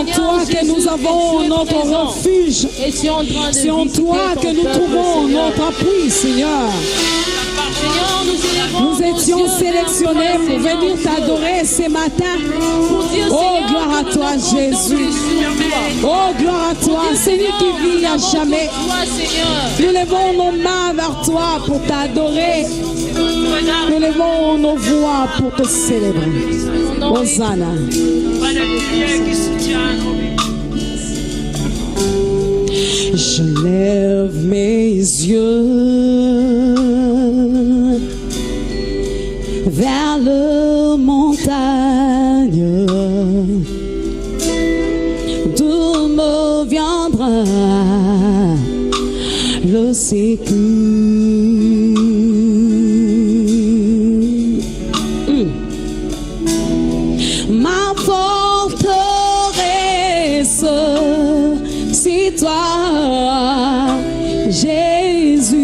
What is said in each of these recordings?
en toi que nous avons notre refuge. C'est en toi que nous trouvons notre appui, Seigneur. Nous étions sélectionnés pour venir t'adorer ce matin. Oh, gloire à toi, Jésus. Oh, gloire à toi, Seigneur qui vit à jamais. Nous levons nos mains vers toi pour t'adorer. Nous levons nos voix pour te célébrer. Hosanna. Je lève mes yeux vers le montagne, d'où me viendra le secours. Ma forteresse, c'est toi, Jésus,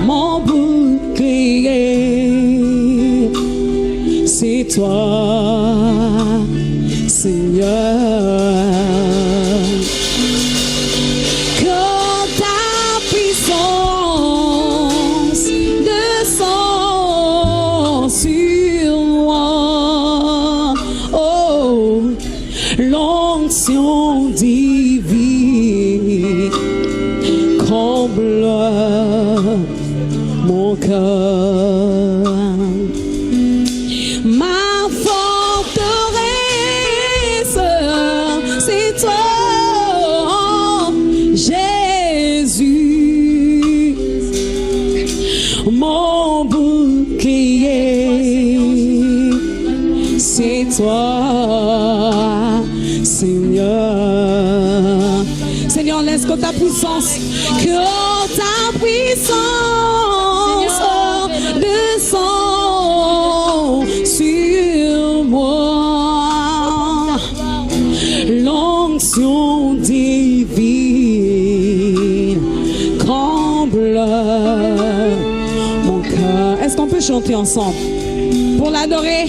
mon bouclier, c'est toi, Seigneur. Que ta puissance descend sur moi, oh, l'onction divine comble mon cœur. Ma forteresse, c'est toi, Jésus, mon bouclier, c'est toi, Seigneur. Seigneur, laisse que ta puissance descend sur moi. L'onction divine comble mon cœur. Est-ce qu'on peut chanter ensemble pour l'adorer?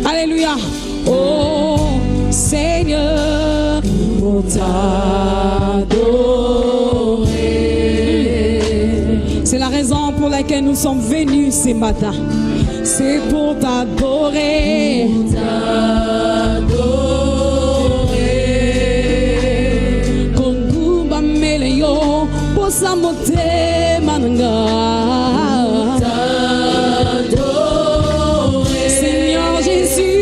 Alléluia. Oh Seigneur, pour t'adorer. C'est la raison pour laquelle nous sommes venus ce matin. C'est pour t'adorer. Konduba meleyo posamote mananga. Seigneur Jésus.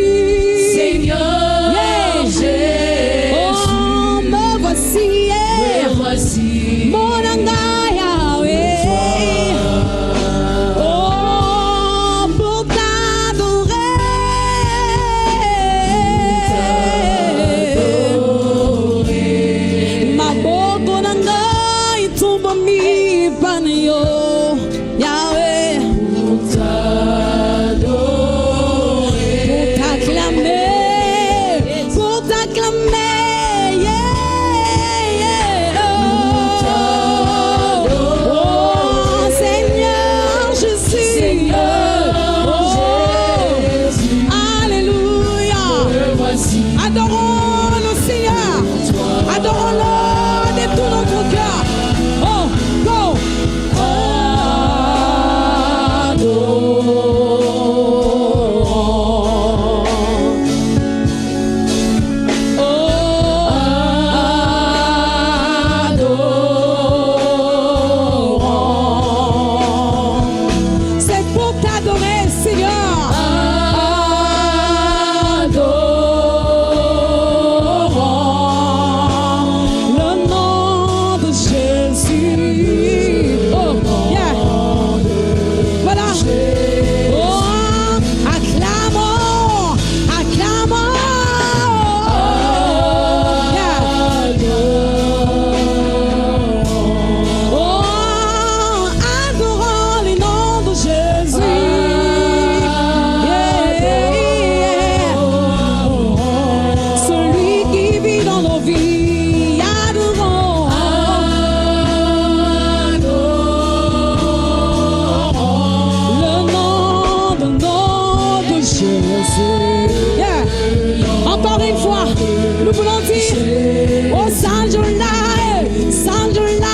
Nous voulons dire, oh Sanjola, Sanjola.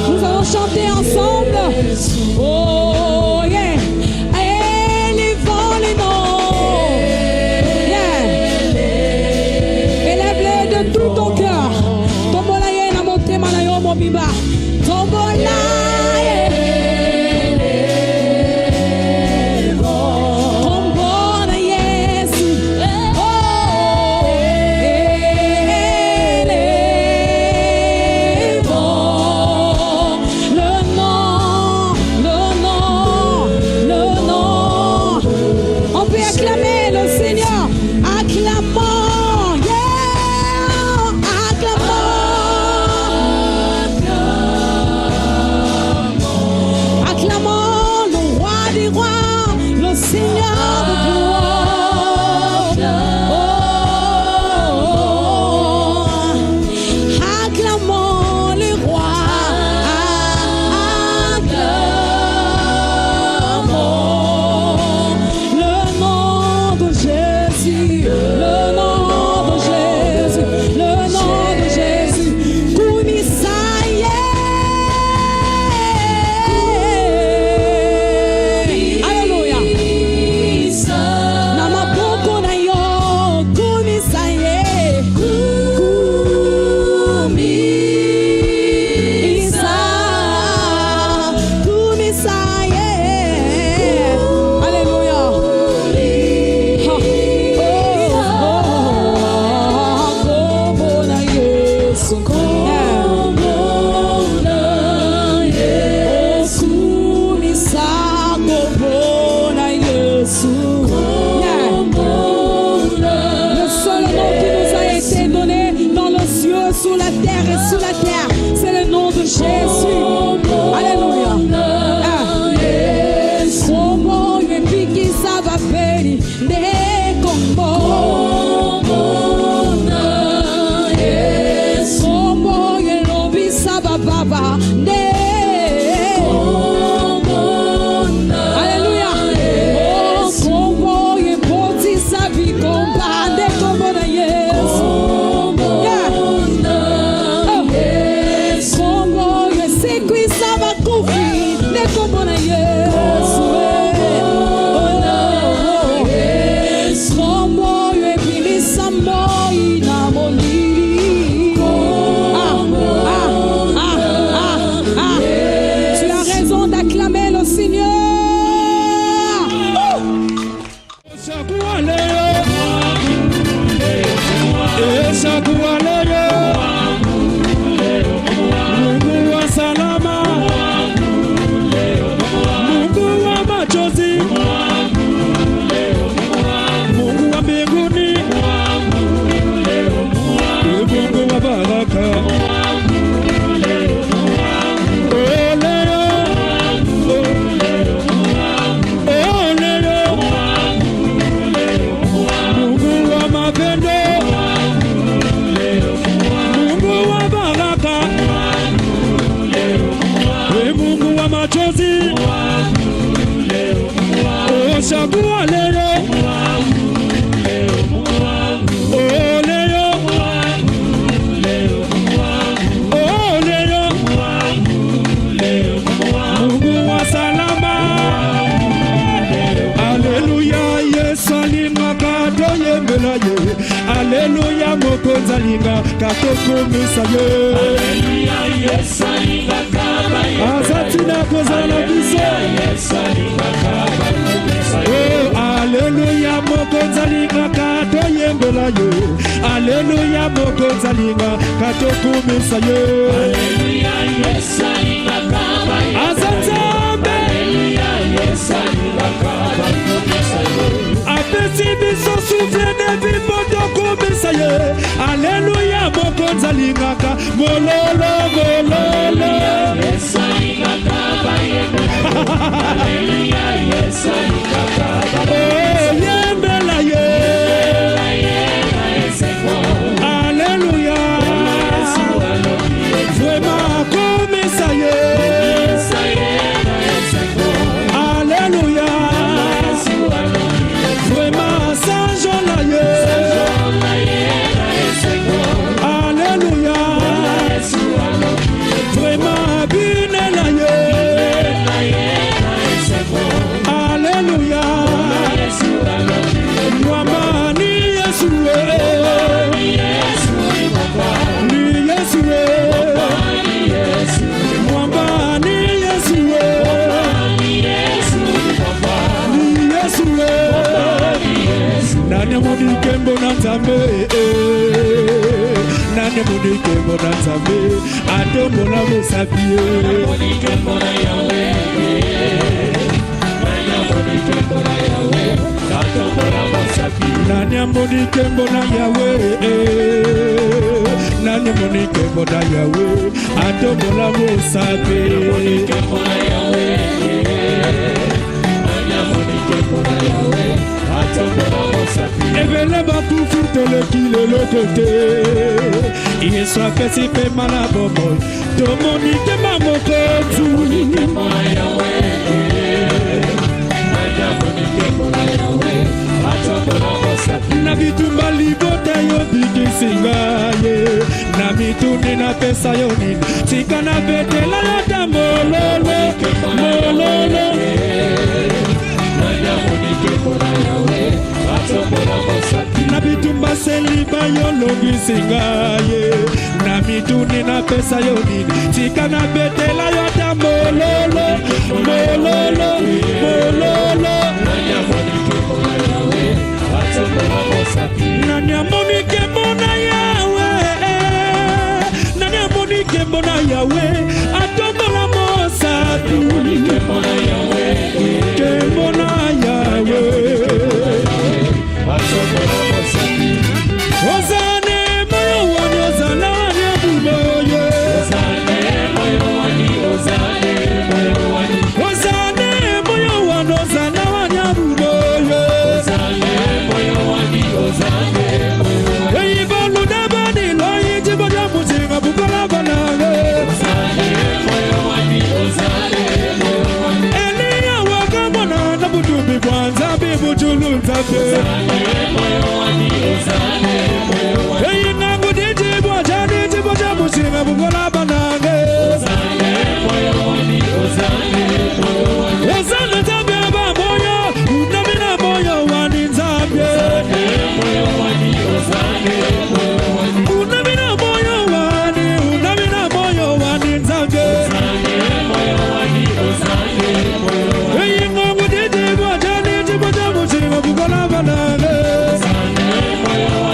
Nous allons chanter ensemble. Oh yeah. Élevons les noms. Yeah. Élève-les de tout ton cœur. Tombola ye na motema na yo mobimba. Tombola ye. Tombola Yesu. Oh. Sous la terre et sous la terre, c'est le nom de Jésus. Alléluia. Como ye piki sava peri de como. Como ye lobi sava baba de. Alléluia. Oh, como ye poti savi komba de como na Yesu. Alléluia, mokozalinga katoko misaye. Alléluia, yesalinga kabaya. Azatina kozala biso. Yesalinga kabaya. Oh, alléluia, mokozalinga kato yembela ye. Alléluia, mokozalinga katoko misaye. Alléluia, yesalinga kabaya. Azatsambe. Alléluia, yesalinga kabaya. apesi biso souffle depuis poto komisa ye. Alléluia mokonzi alingaka mololo mololo. Yesu alingaka bayembe. Alléluia Yesu alingaka bayembe. Yembela ye. Alléluia. Vraiment komisa ye. Alléluia. Vraiment Saint-Jean la ye. Alléluia. Vraiment Bine la ye. Alléluia. Mwamba ni Yesu we. Ni Yesu we. Mwamba ni Yesu we. Ni Yesu we. Nani munike mbona nzambe. Nani munike mbona nzambe. Atombo la mosabi. Munike mbona yawe. Nani amonike mbona yawe. Nani amonike mbona yawe. Atombola mosabe. Munike mbona yawe. Nani amonike mbona yawe. Atombola mosabe. Evele bakufu tolekile lokote. Yesu apesi pe malabomo. Tomonike mamokotu. Munike mbona yawe. Nani amonike mbona yawe. Atombola mosabe. Na bitumba libota yo bikisinga ye. Na mituni na pesa yo nini. Sika na betela yo ta mololo. Mololo. Nani amonike mbona yawe. Atombola mosabe. Na bitumba seliba yo longisinga ye. Na mituni na pesa yo nini. Sika na betela yo ta mololo. Mololo. Mololo. Nani amonike mbona yawe. Atombola mosabe. Nani amonike mbona yawe. Nani amonike mbona yawe. Atombola mosabi. Munike mbona yawe. Mbona yawe. Atombola mosabe. Ozane moyo wani ozana wani abumoye. Ozane moyo wani. Ozane moyo wani. Ozane moyo wani ozana wani abumoye. Ozane moyo wani. Ozane moyo wani. Eyi bolu dabani loyi jiboja mutinga bukola banage. Ozane moyo wani. Ozane moyo wani. Eliya wakamona na butubi kwanza bibutulu nzabe. Ozane moyo wani. Ozane moyo wani. Eyi nabudi jiboja mutinga bukola banage. Ozane moyo wani. Ozane moyo wani. Ozane nzabe abamoyo. Unamina moyo wani nzabe. Moyo wani. Ozane moyo wani. Unamina moyo wani. Unamina moyo wani nzabe. Ozane moyo wani. Ozane moyo wani. Eyi nabudi jiboja mutinga bukola banage. Ozane moyo wani.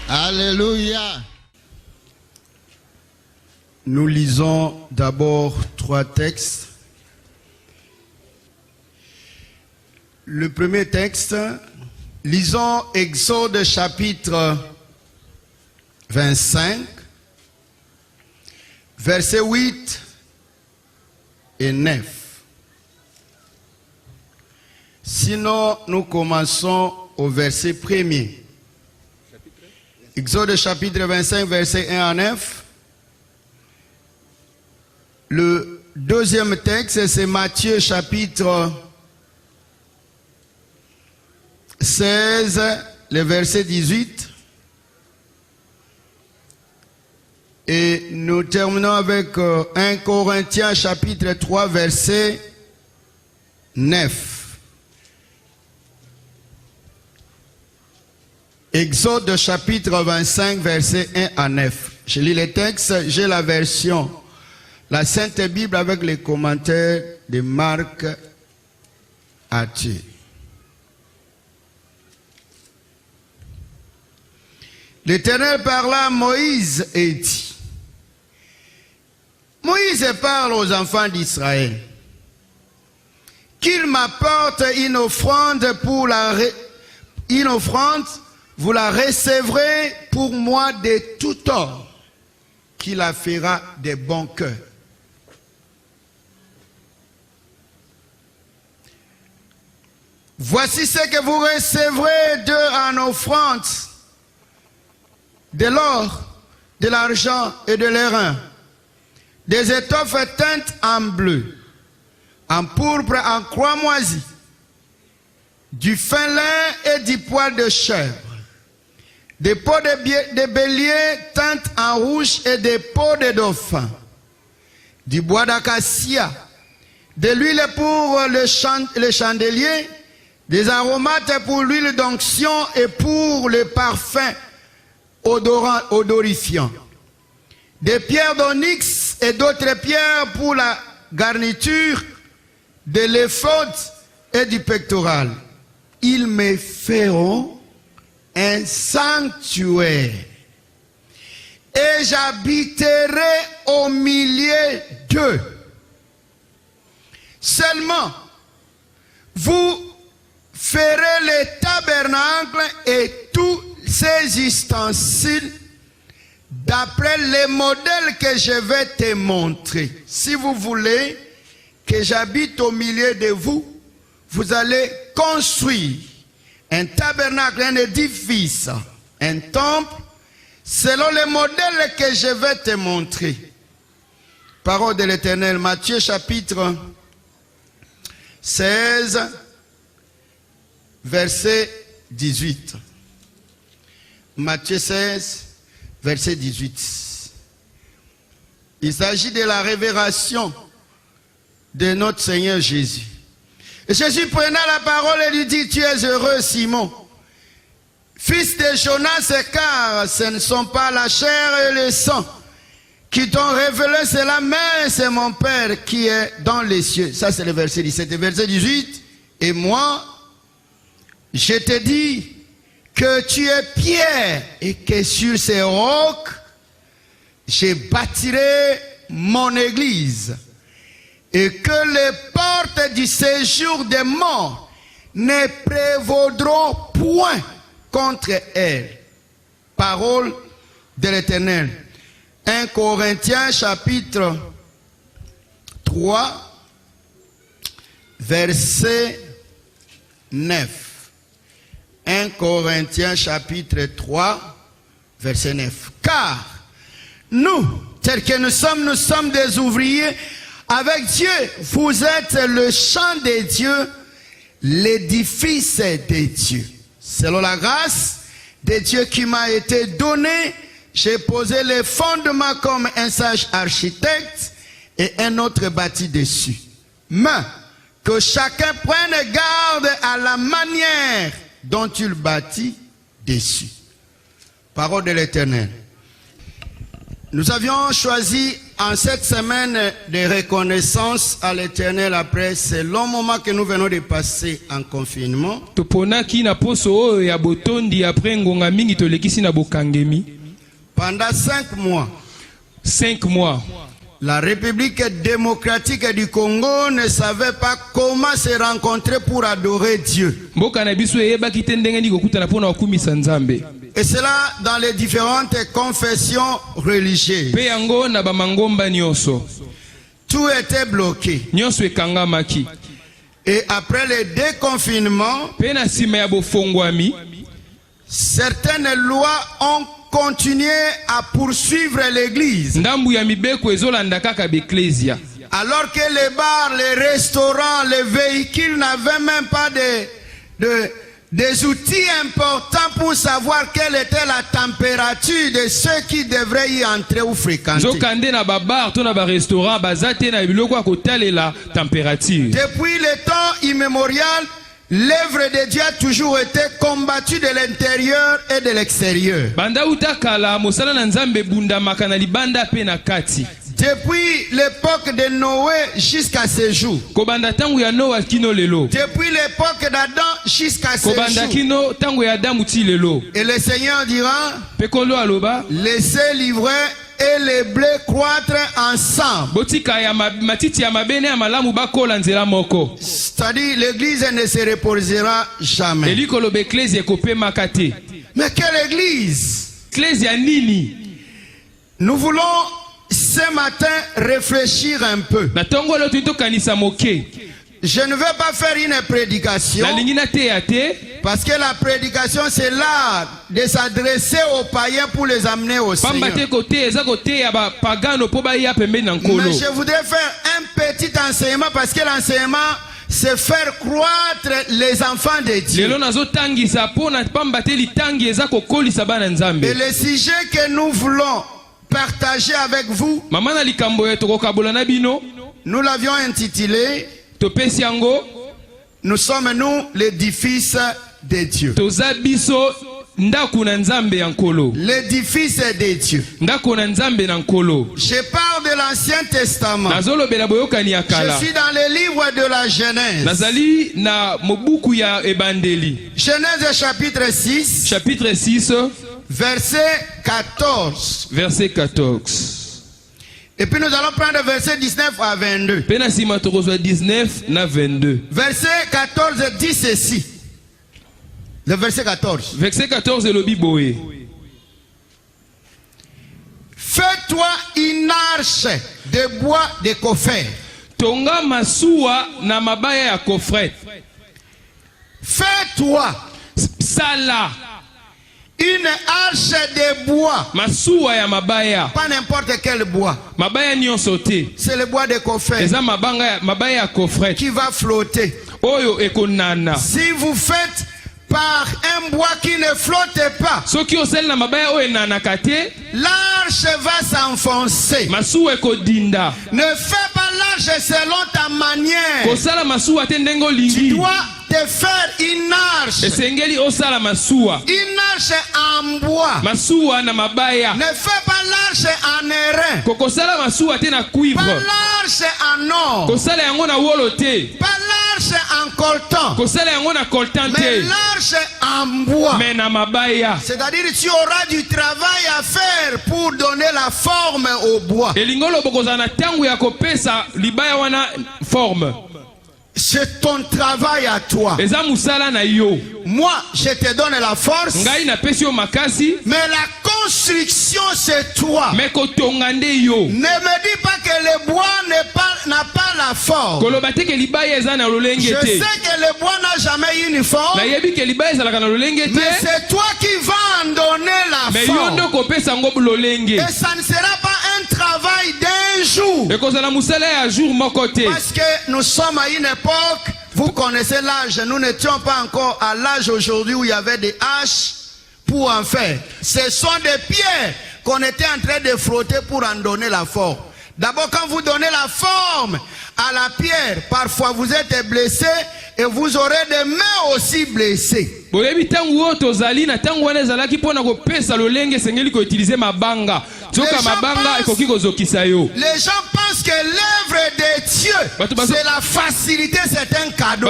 Alléluia. Nous lisons d'abord 3 textes. Le premier texte, lisons Exode chapitre 25, versets 8 et 9. Sinon, nous commençons au verset 1er. Exode chapitre 25, versets 1 à 9. Le deuxième texte, c'est Matthieu chapitre 16, le verset 18. Et nous terminons avec 1 Corinthiens chapitre 3, verset 9. Exode chapitre 25, verset 1 à 9. Je lis les textes, j'ai la version, la Sainte Bible avec les commentaires de Marc Athieu. L'Éternel parla à Moïse et dit, Moïse parle aux enfants d'Israël, qu'ils m'apportent une offrande vous la recevrez pour moi de tout homme qui la fera de bon cœur. Voici ce que vous recevrez d'eux en offrande: de l'or, de l'argent et de l'airain, des étoffes teintes en bleu, en pourpre, en cramoisi, du fin lin et du poil de chèvre, des peaux de bélier teintes en rouge et des peaux de dauphin, du bois d'acacia, de l'huile pour le chandelier, des aromates pour l'huile d'onction et pour le parfum odorifiant, des pierres d'onyx et d'autres pierres pour la garniture de l'éphod et du pectoral. Ils me feront un sanctuaire et j'habiterai au milieu d'eux. Seulement, vous ferez le tabernacle et tous ses ustensiles d'après les modèles que je vais te montrer. Si vous voulez que j'habite au milieu de vous, vous allez construire un tabernacle, un édifice, un temple, selon les modèles que je vais te montrer. Parole de l'Éternel, Matthieu chapitre 16, verset 18. Matthieu 16, verset 18. Il s'agit de la révélation de notre Seigneur Jésus. Et Jésus prenant la parole et lui dit, tu es heureux Simon, fils de Jonas, car ce ne sont pas la chair et le sang qui t'ont révélé cela, mais c'est mon Père qui est dans les cieux. Ça c'est le verset 17. Et verset 18, et moi, je te dis que tu es Pierre et que sur ces rocs, je bâtirai mon église. Et que les portes du séjour des morts ne prévaudront point contre elle. Parole de l'Éternel. 1 Corinthiens chapitre 3, verset 9. 1 Corinthiens chapitre 3, verset 9. Car nous, tels que nous sommes des ouvriers avec Dieu. Vous êtes le champ de Dieu. l'édifice de Dieu. Selon la grâce de Dieu qui m'a été donnée, j'ai posé les fondements comme un sage architecte et un autre bâti dessus. Mais que chacun prenne garde à la manière dont il bâtit dessus. Parole de l'Éternel. Nous avions choisi en cette semaine de reconnaissance à l'Éternel après ce long moment que nous venons de passer en confinement. Pendant 5 mois. 5 mois. La République démocratique du Congo ne savait pas comment se rencontrer pour adorer Dieu. Et cela dans les différentes confessions religieuses. Tout était bloqué. Et après le déconfinement, certaines lois ont continué à poursuivre l'église. Alors que les bars, les restaurants, les véhicules n'avaient même pas des outils importants pour savoir quelle était la température de ceux qui devraient y entrer ou fréquenter. Depuis le temps immémorial, l'œuvre de Dieu a toujours été combattue de l'intérieur et de l'extérieur. Depuis l'époque de Noé jusqu'à ce jour. Depuis l'époque d'Adam jusqu'à ce jour. Et le Seigneur dira, laissez livrer et les blés croître ensemble. C'est-à-dire l'église ne se reposera jamais. Mais quelle église? Nous voulons ce matin réfléchir un peu. Je ne veux pas faire une prédication parce que la prédication c'est l'art de s'adresser aux païens pour les amener au Seigneur. Mais je voudrais faire un petit enseignement parce que l'enseignement c'est faire croître les enfants de Dieu. Et le sujet que nous voulons partager avec vous, nous l'avions intitulé nous sommes nous l'édifice de Dieu. L'édifice de Dieu. Je parle de l'Ancien Testament. Je suis dans le livre de la Genèse. Genèse chapitre 6. Chapitre 6. Verset 14. Verset 14. Et puis nous allons prendre verset 19 à 22. 19 à 22. Verset 14 dit ceci. Le verset 14. Verset 14 est le Biboé. Fais-toi une arche de bois de coffret. Tonga masua na mabaya ya coffret. Fais-toi sala une arche de bois. Masua ya mabaya. Pas n'importe quel bois. Mabaya nyosote. C'est le bois de coffret. Eza mabaya ya coffret. Qui va flotter. Oyo ekonana. Si vous faites par un bois qui ne flotte pas, l'arche va s'enfoncer. Ne fais pas l'arche selon ta manière. Tu dois te faire une arche. Une arche en bois. Ne fais pas l'arche en airain. Pas l'arche en or. Pas l'arche en coltan. Mais l'arche en bois. C'est-à-dire que tu auras du travail à faire pour donner la forme au bois. C'est ton travail à toi. Moi, je te donne la force. Mais la construction, c'est toi. Ne me dis pas que le bois n'a pas la forme. Je sais que le bois n'a jamais eu une forme. Mais c'est toi qui vas en donner la forme. Et ça ne sera pas un travail d'un jour. Parce que nous sommes à une époque Vous connaissez l'âge, nous n'étions pas encore à l'âge aujourd'hui où il y avait des haches pour en faire. Ce sont des pierres qu'on était en train de frotter pour en donner la forme. D'abord, quand vous donnez la forme à la pierre, parfois vous êtes blessé et vous aurez des mains aussi blessées. Les gens pensent que l'œuvre de Dieu, c'est la facilité, c'est un cadeau.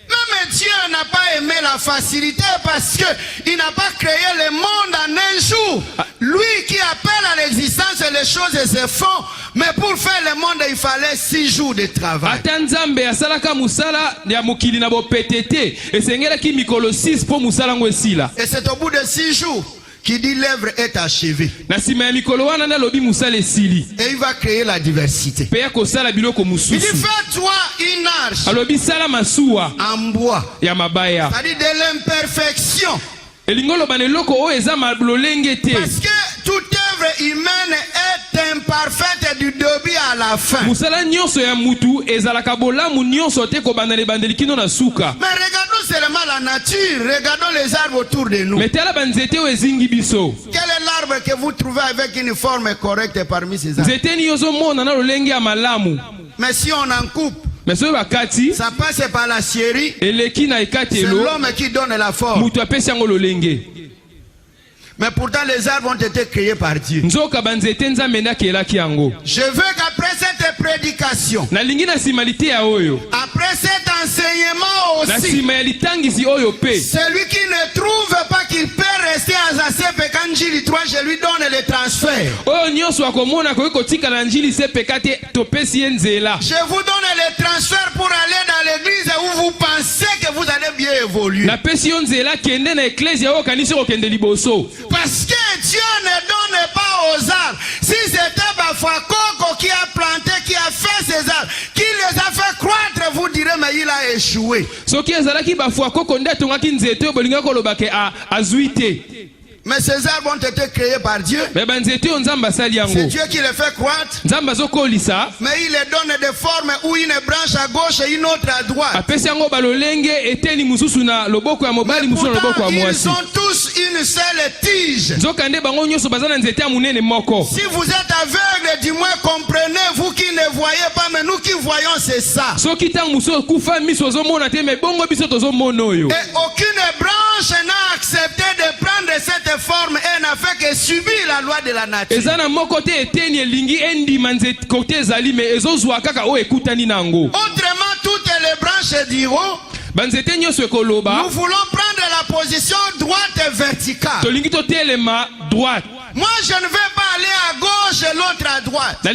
Même Dieu n'a pas aimé la facilité parce qu'il n'a pas créé le monde en un jour. Lui qui appelle à l'existence les choses et se font, mais pour faire le monde il fallait 6 jours de travail. Et c'est au bout de 6 jours qui dit l'œuvre est achevée. Et il va créer la diversité. Il dit fais-toi une arche en bois. C'est-à-dire de l'imperfection. Parce que toute œuvre humaine est imparfaite du début à la fin. Mais regardons seulement la nature, regardons les arbres autour de nous. Quel est l'arbre que vous trouvez avec une forme correcte parmi ces arbres? Mais si on en coupe, ça passe par la scierie. C'est l'homme qui donne la forme. Mais pourtant les arbres ont été créés par Dieu. Je veux qu'après cette prédication, après cet enseignement aussi, celui qui ne trouve pas qu'il peut rester à Zasep Kanjili 3, je lui donne le transfert. Je vous donne le transfert pour aller dans l'église où vous pensez que vous allez bien évoluer. Parce que Dieu ne donne pas aux arbres. Si c'était Bafouakoko qui a planté, qui a fait ces arbres, qui les a fait croître, vous direz mais il a échoué. Mais ces arbres ont été créés par Dieu. C'est Dieu qui les fait croître. Mais il les donne des formes où une branche à gauche et une autre à droite. Mais pourtant, ils ont tous une seule tige. Si vous êtes aveugle, du moins comprenez, vous qui ne voyez pas, mais nous qui voyons, c'est ça. Et aucune branche n'a accepté de prendre cette forme et n'a fait que subir la loi de la nature. Autrement, toutes les branches diront, nous voulons prendre la position droite et verticale. Moi je ne vais pas aller à gauche et l'autre à droite. Ça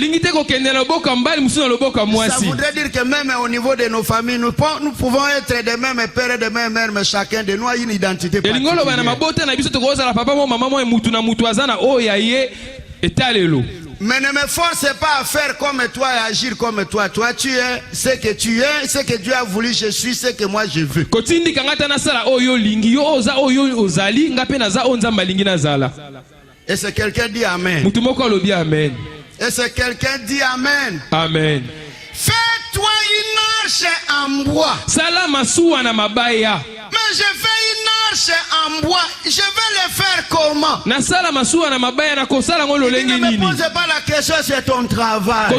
voudrait dire que même au niveau de nos familles, nous pouvons être des mêmes pères et des mêmes mères, mais chacun de nous a une identité particulière. Mais ne me force pas à faire comme toi et agir comme toi. Toi tu es ce que tu es, ce que Dieu a voulu, je suis ce que moi je veux. Et c'est quelqu'un dit Amen. Et c'est quelqu'un dit Amen. Amen. Fais-toi une arche en bois. Mais je fais une arche en bois. Je vais le faire comment? Ne me pose pas la question, c'est ton travail.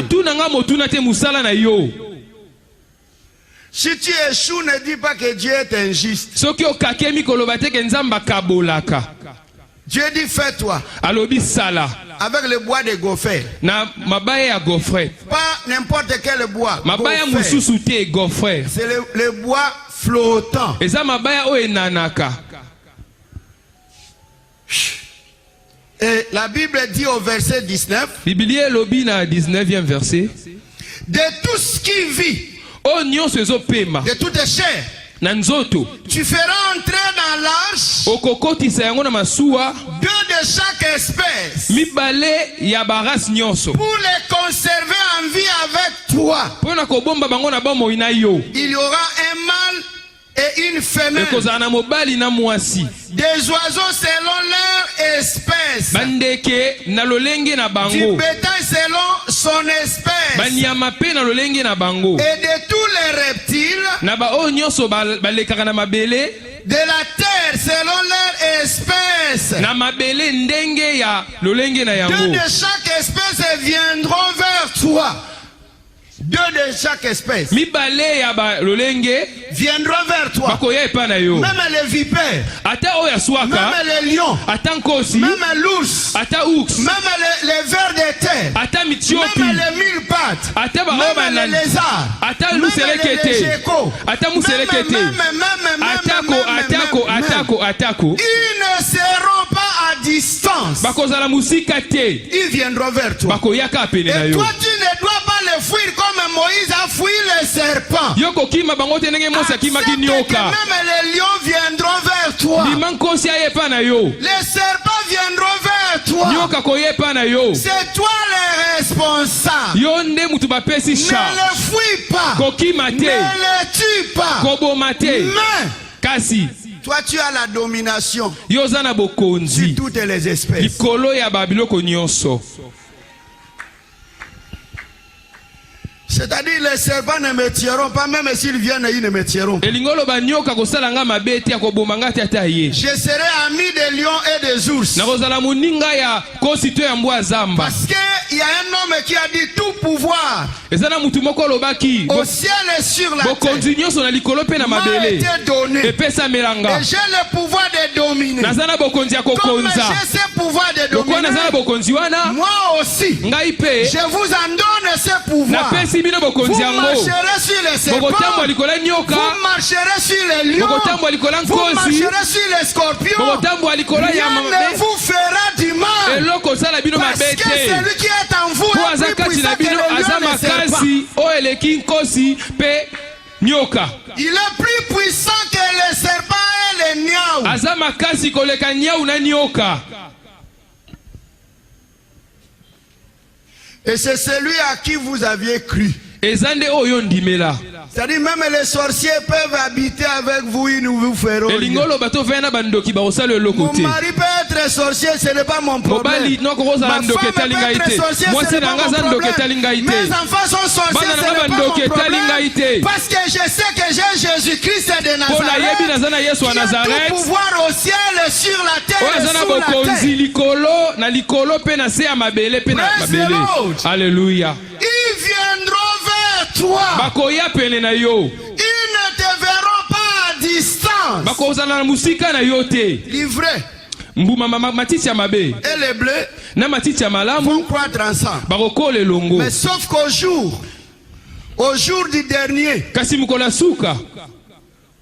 Si tu échoues, ne dis pas que Dieu est injuste. Dieu dit fais-toi avec le bois de gopher. Pas n'importe quel bois. C'est le bois flottant. Et la Bible dit au verset 19, de tout ce qui vit, de toute chair, tu feras entrer dans l'arche 2 de chaque espèce pour les conserver en vie avec toi. Il y aura un mâle et une femelle, des oiseaux selon l'heure espèce. bandeke na lolenge na Du bango bétail selon son espèce. banyama pe na lolenge na bango Et de tous les reptiles na ba oyo nyonso balekaka na mabele de la terre selon leur espèce. na mabele ndenge ya lolenge na Deux yango de chaque espèce viendront vers toi. Deux de chaque espèce mibale ya ba lolenge viendront vers toi. bakoya epa na yo Même les vipères, ata oyo aswaka même les lions, ata nkosi même l'ours, ata ours même les vers de terre, ata mitiopi même les mille pattes, ata ba oyo même banani les lézards, ata même luseleke les te geckos, ata museleke te atako ils ne seront pas à distance. bakozala musika te Ils viendront vers toi. bakoyaka pene na Et yo toi, tu ne dois pas les fuir comme Moïse a fui les serpents. yo kokima bango te ndenge Mose akimaki Accepte que nyoka même les lions viendront vers toi. bima nkosi ayepa na yo Les serpents viendront vers toi. nyoka koyepa na yo C'est toi le responsable. yo nde mutu bapesi Ne charge les fuis pas. kokima Ne te les tue pas. koboma te Mais kasi toi, tu as la domination yo oza na sur bokonzi toutes les espèces. likolo ya babiloko nyonso C'est-à-dire les serpents ne me tueront pas, même s'ils viennent, ils ne me tueront pas. elingi oloba nyoka kosala nga mabe te akoboma nga te ata ye Je serai ami des lions et des ours. nakozala moninga ya kosi to ya mbwa zamba Parce qu'il y a un homme qui a dit tout pouvoir eza na mutu moko olobaki au ciel et sur la terre bokonzi nyonso na likolo mpe na m'a mabele été donné. epesamelanga Et j'ai le pouvoir de dominer. naza na bokonzi ya Comme kokonza j'ai ce pouvoir de lokola naza na dominer, bokonzi wana moi aussi, ngai mpe je vous en donne ce pouvoir. napesi bino Vous bokonzi yango marcherez sur les serpents. bokotambwa likola nyoka Vous marcherez sur les lions. bokotambwa likola Vous nkosi marcherez sur les scorpions. bokotambwa likola ya Rien ne mabe vous fera du mal. eloko osala bino Parce mabe que te celui qui est en vous po est aza plus kati puissant na que le bino lion aza et le serpent. makasi oyo eleki nkosi mpe nyoka Il est plus puissant que les serpents et les niaous. aza makasi koleka nyau na nyoka Et c'est celui à qui vous aviez cru. eza nde oyo ndimela C'est-à-dire même les sorciers peuvent habiter avec vous, ils ne vous feront elingi rien. oloba tovaya na bandoki bakosala eloko Mon te mari peut être sorcier, ce n'est pas mon problème. mobali noko kozala Ma ndoki femme etali peut ngai être te sorcier, ce mwasi n'est na pas nga mon aza ndoki etali problème. ngai te Mes enfants sont sorciers, Bana ce na n'est pas bandoki mon etali ngai te problème. Parce que je sais que j'ai Jésus-Christ de mpo nayebi Nazareth naza na yesu wa qui a tout nazaret pouvoir au ciel et sur la terre oyo et aza na sous la bokonzi terre. likolo na likolo mpe na se ya mabele mpe na Praise the mabele Lord. alleluya Ils viendront vers toi. bakoya pene na yo Ils ne te verront pas à distance. bakozala na musika na yo te L'ivraie mbuma matiti ya mabe et les bleus na matiti ya malamu vont croître ensemble. bakokola elongo Mais sauf qu'au jour du dernier, kasi mokolo ya suka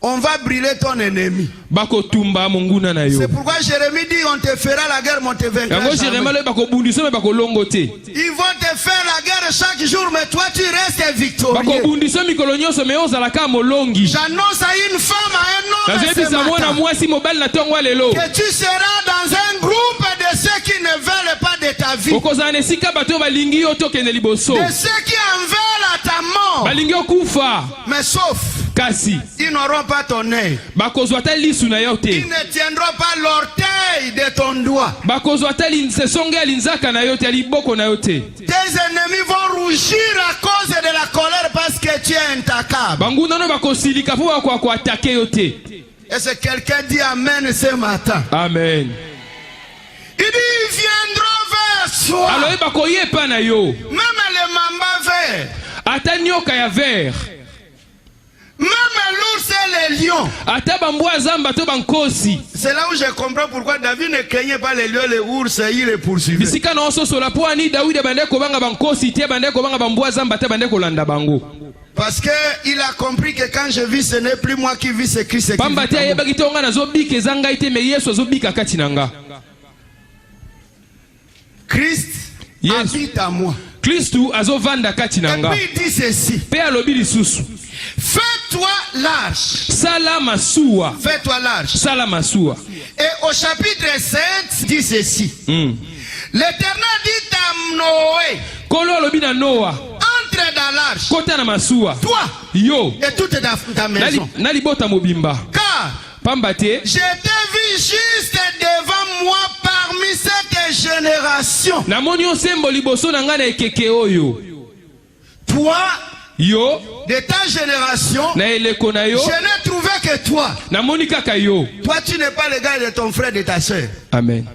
on va brûler ton ennemi. bakotumba monguna na yo C'est pourquoi Jérémie dit on te fera la guerre, mais on te vaincra yango jamais. jerema loyi bakobundisa me bakolongo te Ils vont te faire la guerre chaque jour, mais toi tu restes victorieux. bakobundisa mikolo nyonso me ozalaka molongi J'annonce à une femme, à un homme ce nazoyebisa mwana matin, mwasi mobali na ntongo ya lelo que tu seras dans un groupe de ceux qui ne veulent pas de ta vie, okozala na esika bato oyo balingi yo tokende liboso de ceux qui en veulent à ta mort. balingi okufa Mais sauf, kasi ils n'auront pas ton œil. bakozwa ata lisu na yo Ils te ne tiendront pas l'orteil de ton doigt. bakozwa ata sesonge ya linzaka na yo te ya liboko na yo te Tes ennemis vont rougir à cause de la colère parce que tu es intacable. banguna no bakosilika mpo bakoatake yo te Est-ce que quelqu'un dit Amen ce matin? amen Il dit ils viendront vers toi. aloyi bakoyepa na yo Même les mambas verts, ata nyoka ya vert même l'ours et les lions. ata bambwa zamba to bankosi C'est là où je comprends pourquoi David ne craignait pas les lions, les ours, il les poursuivait. bisika na ososola mpo ani dawidi abandaki kobanga bankosi te abandaki kobanga bambwa zamba te abandaki kolanda bango Parce qu'il a compris que quand je vis, ce n'est plus moi qui vis, c'est Christ qui pamba te vit en moi. ayebaki te nga nazobika eza ngai te me yesu azobika kati na nga Christ Yes. habite en moi. kristu azovanda kati na Et nga puis il dit ceci: mpe alobi lisusu fais-toi large. sala masuwa Fais-toi large. sala masuwa Et au chapitre 7, dit ceci: L'Éternel dit à Noé, kolo alobi na noa entre dans l'arche, kota na masuwa toi yo et toute ta maison. na libota mobimba Car pamba te je t'ai vu juste devant moi parmi génération. namoni osembo liboso na nga na ekeke oyo. Toi, Yo de ta génération, na eleko na yo je n'ai trouvé que toi. namoni kaka yo. Toi, tu n'es pas l'égal de ton frère, de ta soeur. Amen.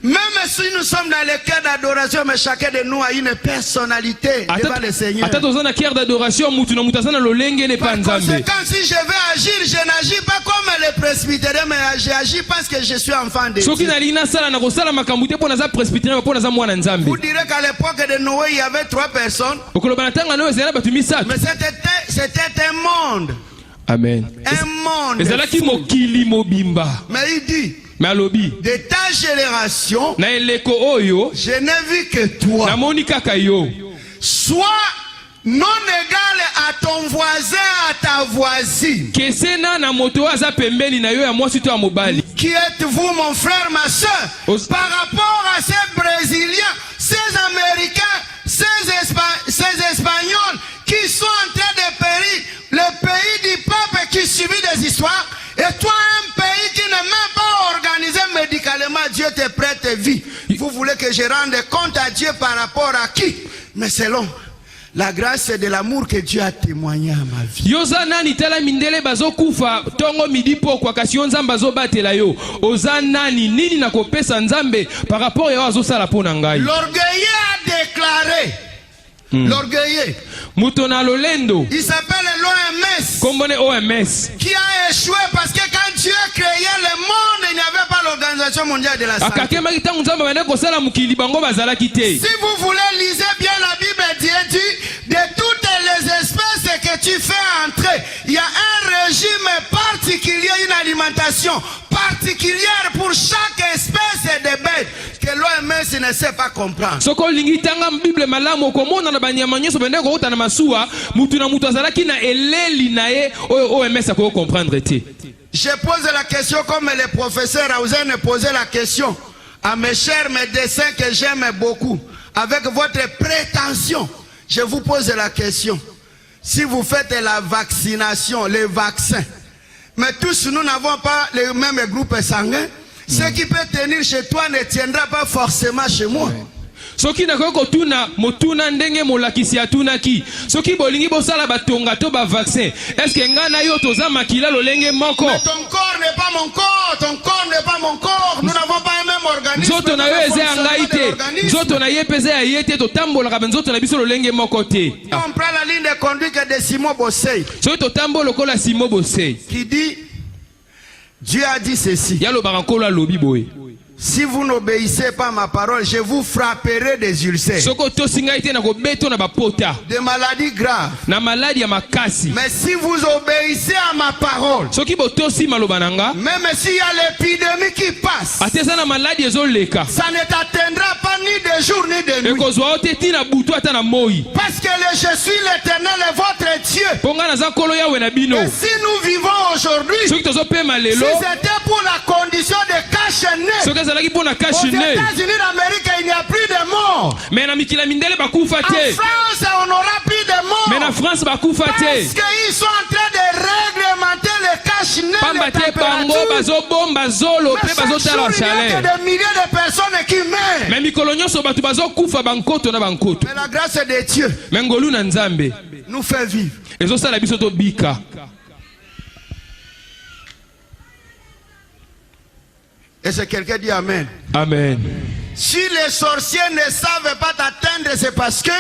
Même si nous sommes dans le cœur d'adoration, mais chacun de nous a une personnalité devant le Seigneur. Ata toza na cœur d'adoration mutu na mutazana lolenge ne Par panzambe. conséquent, si je vais agir, je n'agis pas comme les presbytériens, mais j'agis parce que je suis enfant de Soki Dieu. na lina sala na kosala makambo te pona za presbytérien pona za mwana nzambe. Vous direz qu'à l'époque de Noé, il y avait 3 personnes, Okoloba na tanga no ezela batu misatu. mais c'était un monde. Amen. Un monde. Ezalaki mokili mobimba. Mais il dit, Mais alobi de ta génération, na eleko oyo je n'ai vu que toi. namoni kaka yo. Sois non égal à ton voisin, à ta voisine. Kesena na moto aza pembeni na yo ya mwasi to ya mobali. Qui êtes-vous, mon frère, ma soeur? Par rapport à ces Brésiliens, ces Américains, ces Espagnols qui sont en train de périr, le pays du peuple qui subit des histoires, et toi, un pays qui n'est même pas organisé médicalement, Dieu te prête vie. Vous voulez que je rende compte à Dieu par rapport à qui? Mais selon la grâce et de l'amour que Dieu a témoigné à ma vie. Yoza nani tala mindele bazo kufa tongo midi pokwa kasi yo nzambe azo batela yo. Oza nani nini na kopesa nzambe par rapport ya azo sala pona ngai. L'orgueilleux a déclaré. L'orgueilleux. Mutona lolendo. Il s'appelle l'OMS. Kombone OMS. Qui a échoué parce que quand Dieu créait le monde, il n'y avait pas l'Organisation mondiale de la santé. Akakema kitangu nzambe bane kosala mukili bango bazala kite. Si vous voulez, lisez bien la Bible. Dieu dit, de toutes les espèces que tu fais entrer, il y a un régime particulier, une alimentation particulière pour chaque espèce de bête que l'OMS ne sait pas comprendre. Soko lingi tanga Bible malamu komona na banyama nyoso bende ko utana masuwa mutu na mutu azalaki na eleli na ye OMS ako comprendre te. Je pose la question comme le professeur Rauzen posait la question à mes chers médecins que j'aime beaucoup. Avec votre prétention, je vous pose la question. Si vous faites la vaccination, les vaccins, mais tous nous n'avons pas le même groupe sanguin, ce qui peut tenir chez toi ne tiendra pas forcément chez moi. Soki na koko tuna motuna ndenge molakisi atuna ki soki bolingi bosala batonga to ba vaccin est-ce que ngana yo toza makila lolenge moko. Mais ton corps n'est pas mon corps, ton corps n'est pas mon corps, nous n'avons pas un même organisme. Zoto na yo eze ngai te zoto na ye peze ya yete to tambola ka benzoto na biso lolenge moko te. On prend la ligne de conduite de Simon Bossey soki to tambola lokola Simon Bossey qui dit Dieu a dit ceci. ya lo barankola lobi boye. Si vous n'obéissez pas à ma parole, je vous frapperai des ulcères, Soko to singa ite na ko beto na bapota des maladies graves. na maladi ya makasi. Mais si vous obéissez à ma parole, Soki botosi maloba nanga même s'il y a l'épidémie qui passe, atesa na maladi ezoleka. ça ne t'atteindra pas ni de jour ni de nuit. Ekozwa ote tina butu ata na moi. Parce que je suis l'Éternel et votre Dieu. Ponga na za kolo yawe na bino. Et si nous vivons aujourd'hui, Soki tozo pema si lelo c'était pour la condition de cache-nez, soki ezalaki mpona aux kashi ne États-Unis d'Amérique, il n'y a plus de morts. me na mikila mindele bakufa En te France, on n'aura plus de me na morts. France bakufa Parce te qu'ils sont en train de réglementer les cache-nez, pamba les te bango températures. bazobomba zolo Mais mpe chaque jour, bazotala il y a chaleur que des milliers de personnes qui meurent. me mikolo nyonso bato bazokufa bankoto na bankoto Mais la grâce de Dieu me ngolu na nzambe nous fait vivre. ezosala biso tobika. Et c'est quelqu'un qui dit Amen. Amen. Si les sorciers ne savent pas t'atteindre, c'est parce que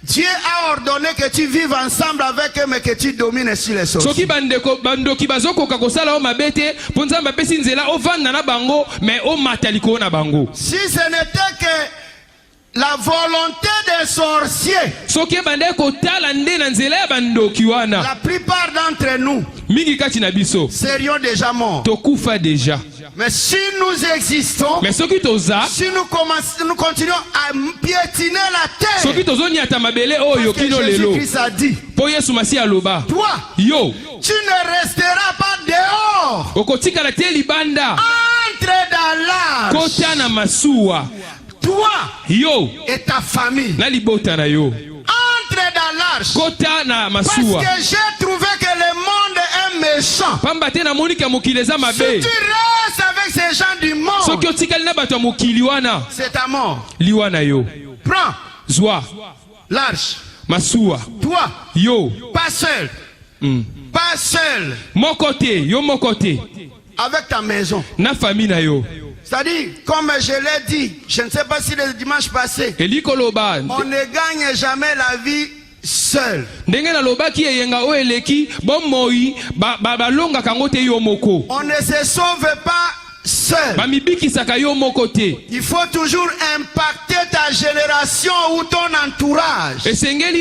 Dieu a ordonné que tu vives ensemble avec eux, mais que tu domines sur les sorciers. soki bandoki bazokoka kosala o mabe te mpo nzambe apesi nzela ovanda na bango me omata likolo na bango. Si ce n'était que la volonté des sorciers, soki ebande kotala nde na nzela ya bandoki wana la plupart d'entre nous mingi kati na biso serions déjà morts. tokufa deja. Mais si nous existons, Mais soki toza si nous continuons à piétiner la terre, soki tozoniata mabele oyo parce que kino lelo Jésus-Christ a dit, mpo yesu masi aloba toi, yo tu ne resteras pas dehors. okotikala te libanda Entre dans l'arche, kota na masuwa toi yo et ta famille. na libota na yo Entre dans l'arche. kota na Parce masuwa que j'ai trouvé que le monde est méchant. pamba te namoni ke mokili eza Si mabe tu restes avec avec ces gens du monde, c'est ta mort. Prends. Zwa. L'arche. Masua. Toi. Yo. Pas seul. Pas seul. Mon côté. Yo mon côté. Avec ta maison. Na famille na yo. C'est-à-dire, comme je l'ai dit, je ne sais pas si le dimanche passé, on ne gagne jamais la vie seul. On ne se sauve pas seul. Il faut toujours impacter ta génération ou ton entourage. Et c'est quand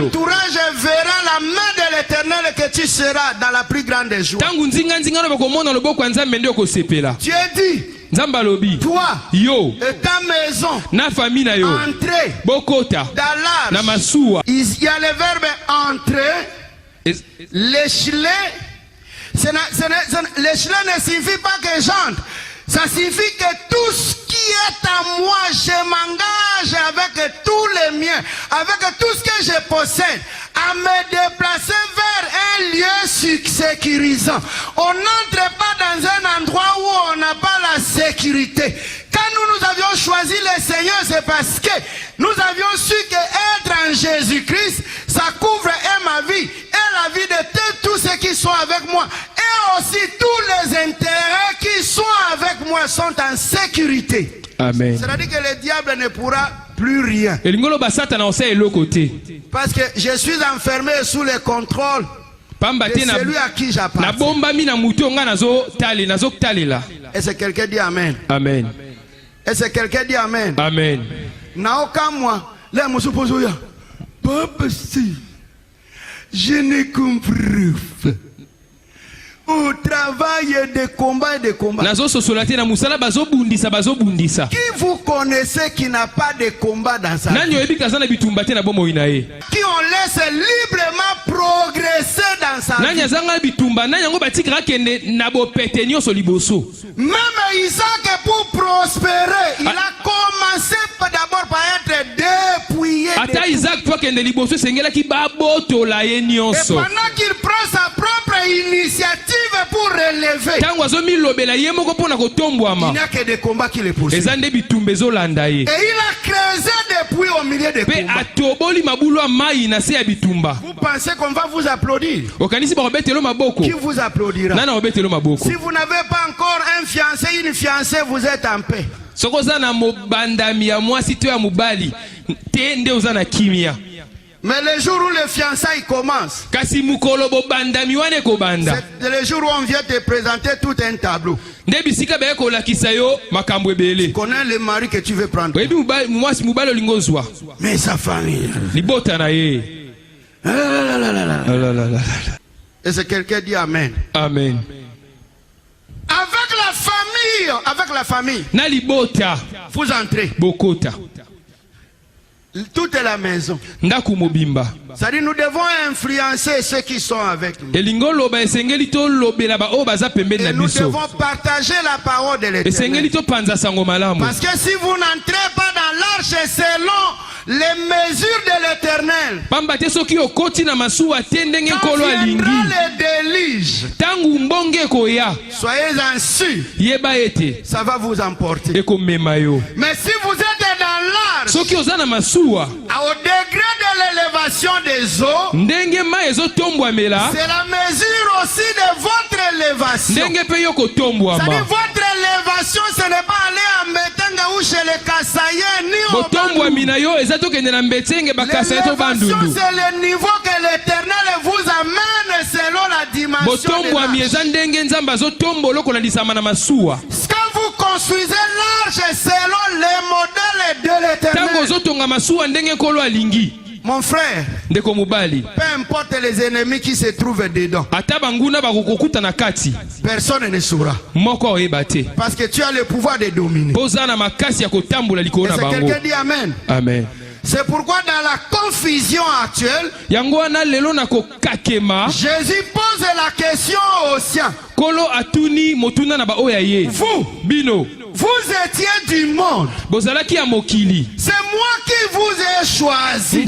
l'entourage verra la main de l'Éternel que tu seras dans la plus grande joie. Tu es dit, toi et ta maison, entrez dans l'arche. Il y a le verbe entrer, l'écheler. L'échelon ne signifie pas que j'entre. Ça signifie que tout ce qui est à moi, je m'engage avec tous les miens, avec tout ce que je possède, à me déplacer vers un lieu sécurisant. On n'entre pas dans un endroit où on n'a pas la sécurité. Quand nous avions choisi le Seigneur, c'est parce que nous avions su que être en Jésus-Christ, ça couvre ma vie et la vie de tous ceux qui sont avec moi. Et aussi tous les intérêts qui sont avec moi sont en sécurité. Amen. C'est-à-dire que le diable ne pourra plus rien. Parce que je suis enfermé sous le contrôle de celui à qui j'appartiens. Est-ce que quelqu'un dit Amen? Amen. Est-ce que quelqu'un dit Amen? Amen. N'a aucun moi. Là, je suppose pas possible. Je ne comprends pas. Au travail de combat et de combat. Qui vous connaissez qui n'a pas de combat dans sa vie? Qui on laisse librement progresser dans sa vie? Même Isaac, pour prospérer, il a commencé d'abord par être dépouillé. Et pendant qu'il prend sa propre initiative pour relever, il n'y a que des combats qui les poursuivent. Et il a creusé depuis au milieu des combats. Vous pensez qu'on va vous applaudir? Qui vous applaudira? Si vous n'avez pas encore un fiancé, une fiancée, vous êtes en paix. Mais le jour où le fiançailles commence, c'est le jour où on vient te présenter tout un tableau. Tu connais le mari que tu veux prendre, mais sa famille. Est-ce que quelqu'un dit Amen? Amen. Avec la famille, vous entrez. Toute la maison. C'est-à-dire nous devons influencer ceux qui sont avec nous. Et nous devons partager la parole de l'Éternel. Parce que si vous n'entrez pas dans l'arche selon les mesures de l'Éternel, quand viendra le déluge, soyez en sûr, ça va vous emporter. Mais si vous êtes dans l'arche, au degré de l'élévation des eaux, c'est la mesure aussi de votre élévation. C'est-à-dire votre élévation, ce n'est pas aller à Metanga ou chez les Kassaïens ni au L'élévation, c'est le niveau que l'Éternel vous amène selon la dimension de l'arche. Quand vous construisez l'arche selon les modèles de l'Éternel, mon frère, peu importe les ennemis qui se trouvent dedans, personne ne saura. Parce que tu as le pouvoir de dominer. Est-ce que quelqu'un dit Amen? Amen. C'est pourquoi dans la confusion actuelle, Jésus pose la question aux siens. Vous étiez du monde. C'est moi qui vous ai choisi.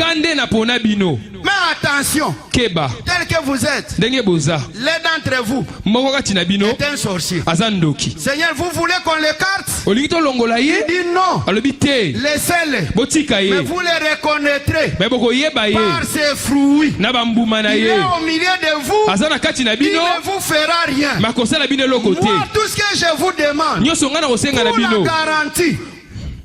Mais à attention. Keba. Tel que vous êtes. Ndenge boza. L'un d'entre vous est un sorcier. Azandoki. Seigneur, vous voulez qu'on l'écarte? Oligito longola ye. Il dit non. Alobite. Laissez-les. Botika ye. Mais vous les reconnaîtrez Mais boko yeba ye. par ses fruits. Na bambuma na Il ye. est au milieu de vous. Azana kati na Il bino. ne vous fera rien. Makosa la bino lokote. Moi, tout ce que je vous demande, Nyoso ngana kosenga na pour la bino. garantie,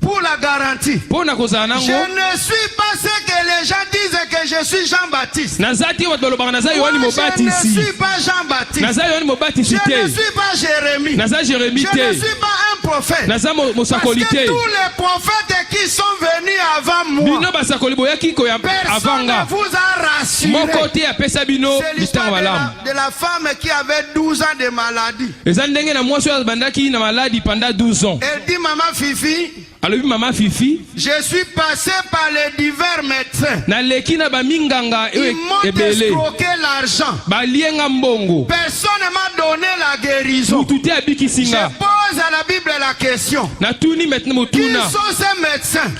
pour la garantie, Pona kozala nango. je ne suis pas ce que les gens disent que je suis Jean-Baptiste. Nazati wa tolobaka naza Moi, Yohani je ne Mobatisi. suis pas Jean-Baptiste. Naza Yohani Mobatisi Je ne te. suis pas Jérémie. Naza Jérémie Je ne te. suis pas un prophète. Naza Parce mosakoli que te. tous les prophètes qui sont venus avant moi, Bino basakoli boyaki koya personne ne avanga. vous a rassuré. Moko te apesa bino C'est l'histoire bitango malamu. de la femme qui avait 12 ans de maladie. Eza ndenge na mwasi oyo abandaki na maladi pendant 12 ans. Elle dit, maman Fifi, Alobi mama Fifi. je suis passé par les divers médecins. Naleki na baminganga Ils m'ont ebele. escroqué l'argent. Balienga mbongo. Personne ne m'a donné la guérison. Mutu te Je abikisinga. pose à la Bible la question. Natuni maintenant Qui mutuna. sont ces médecins?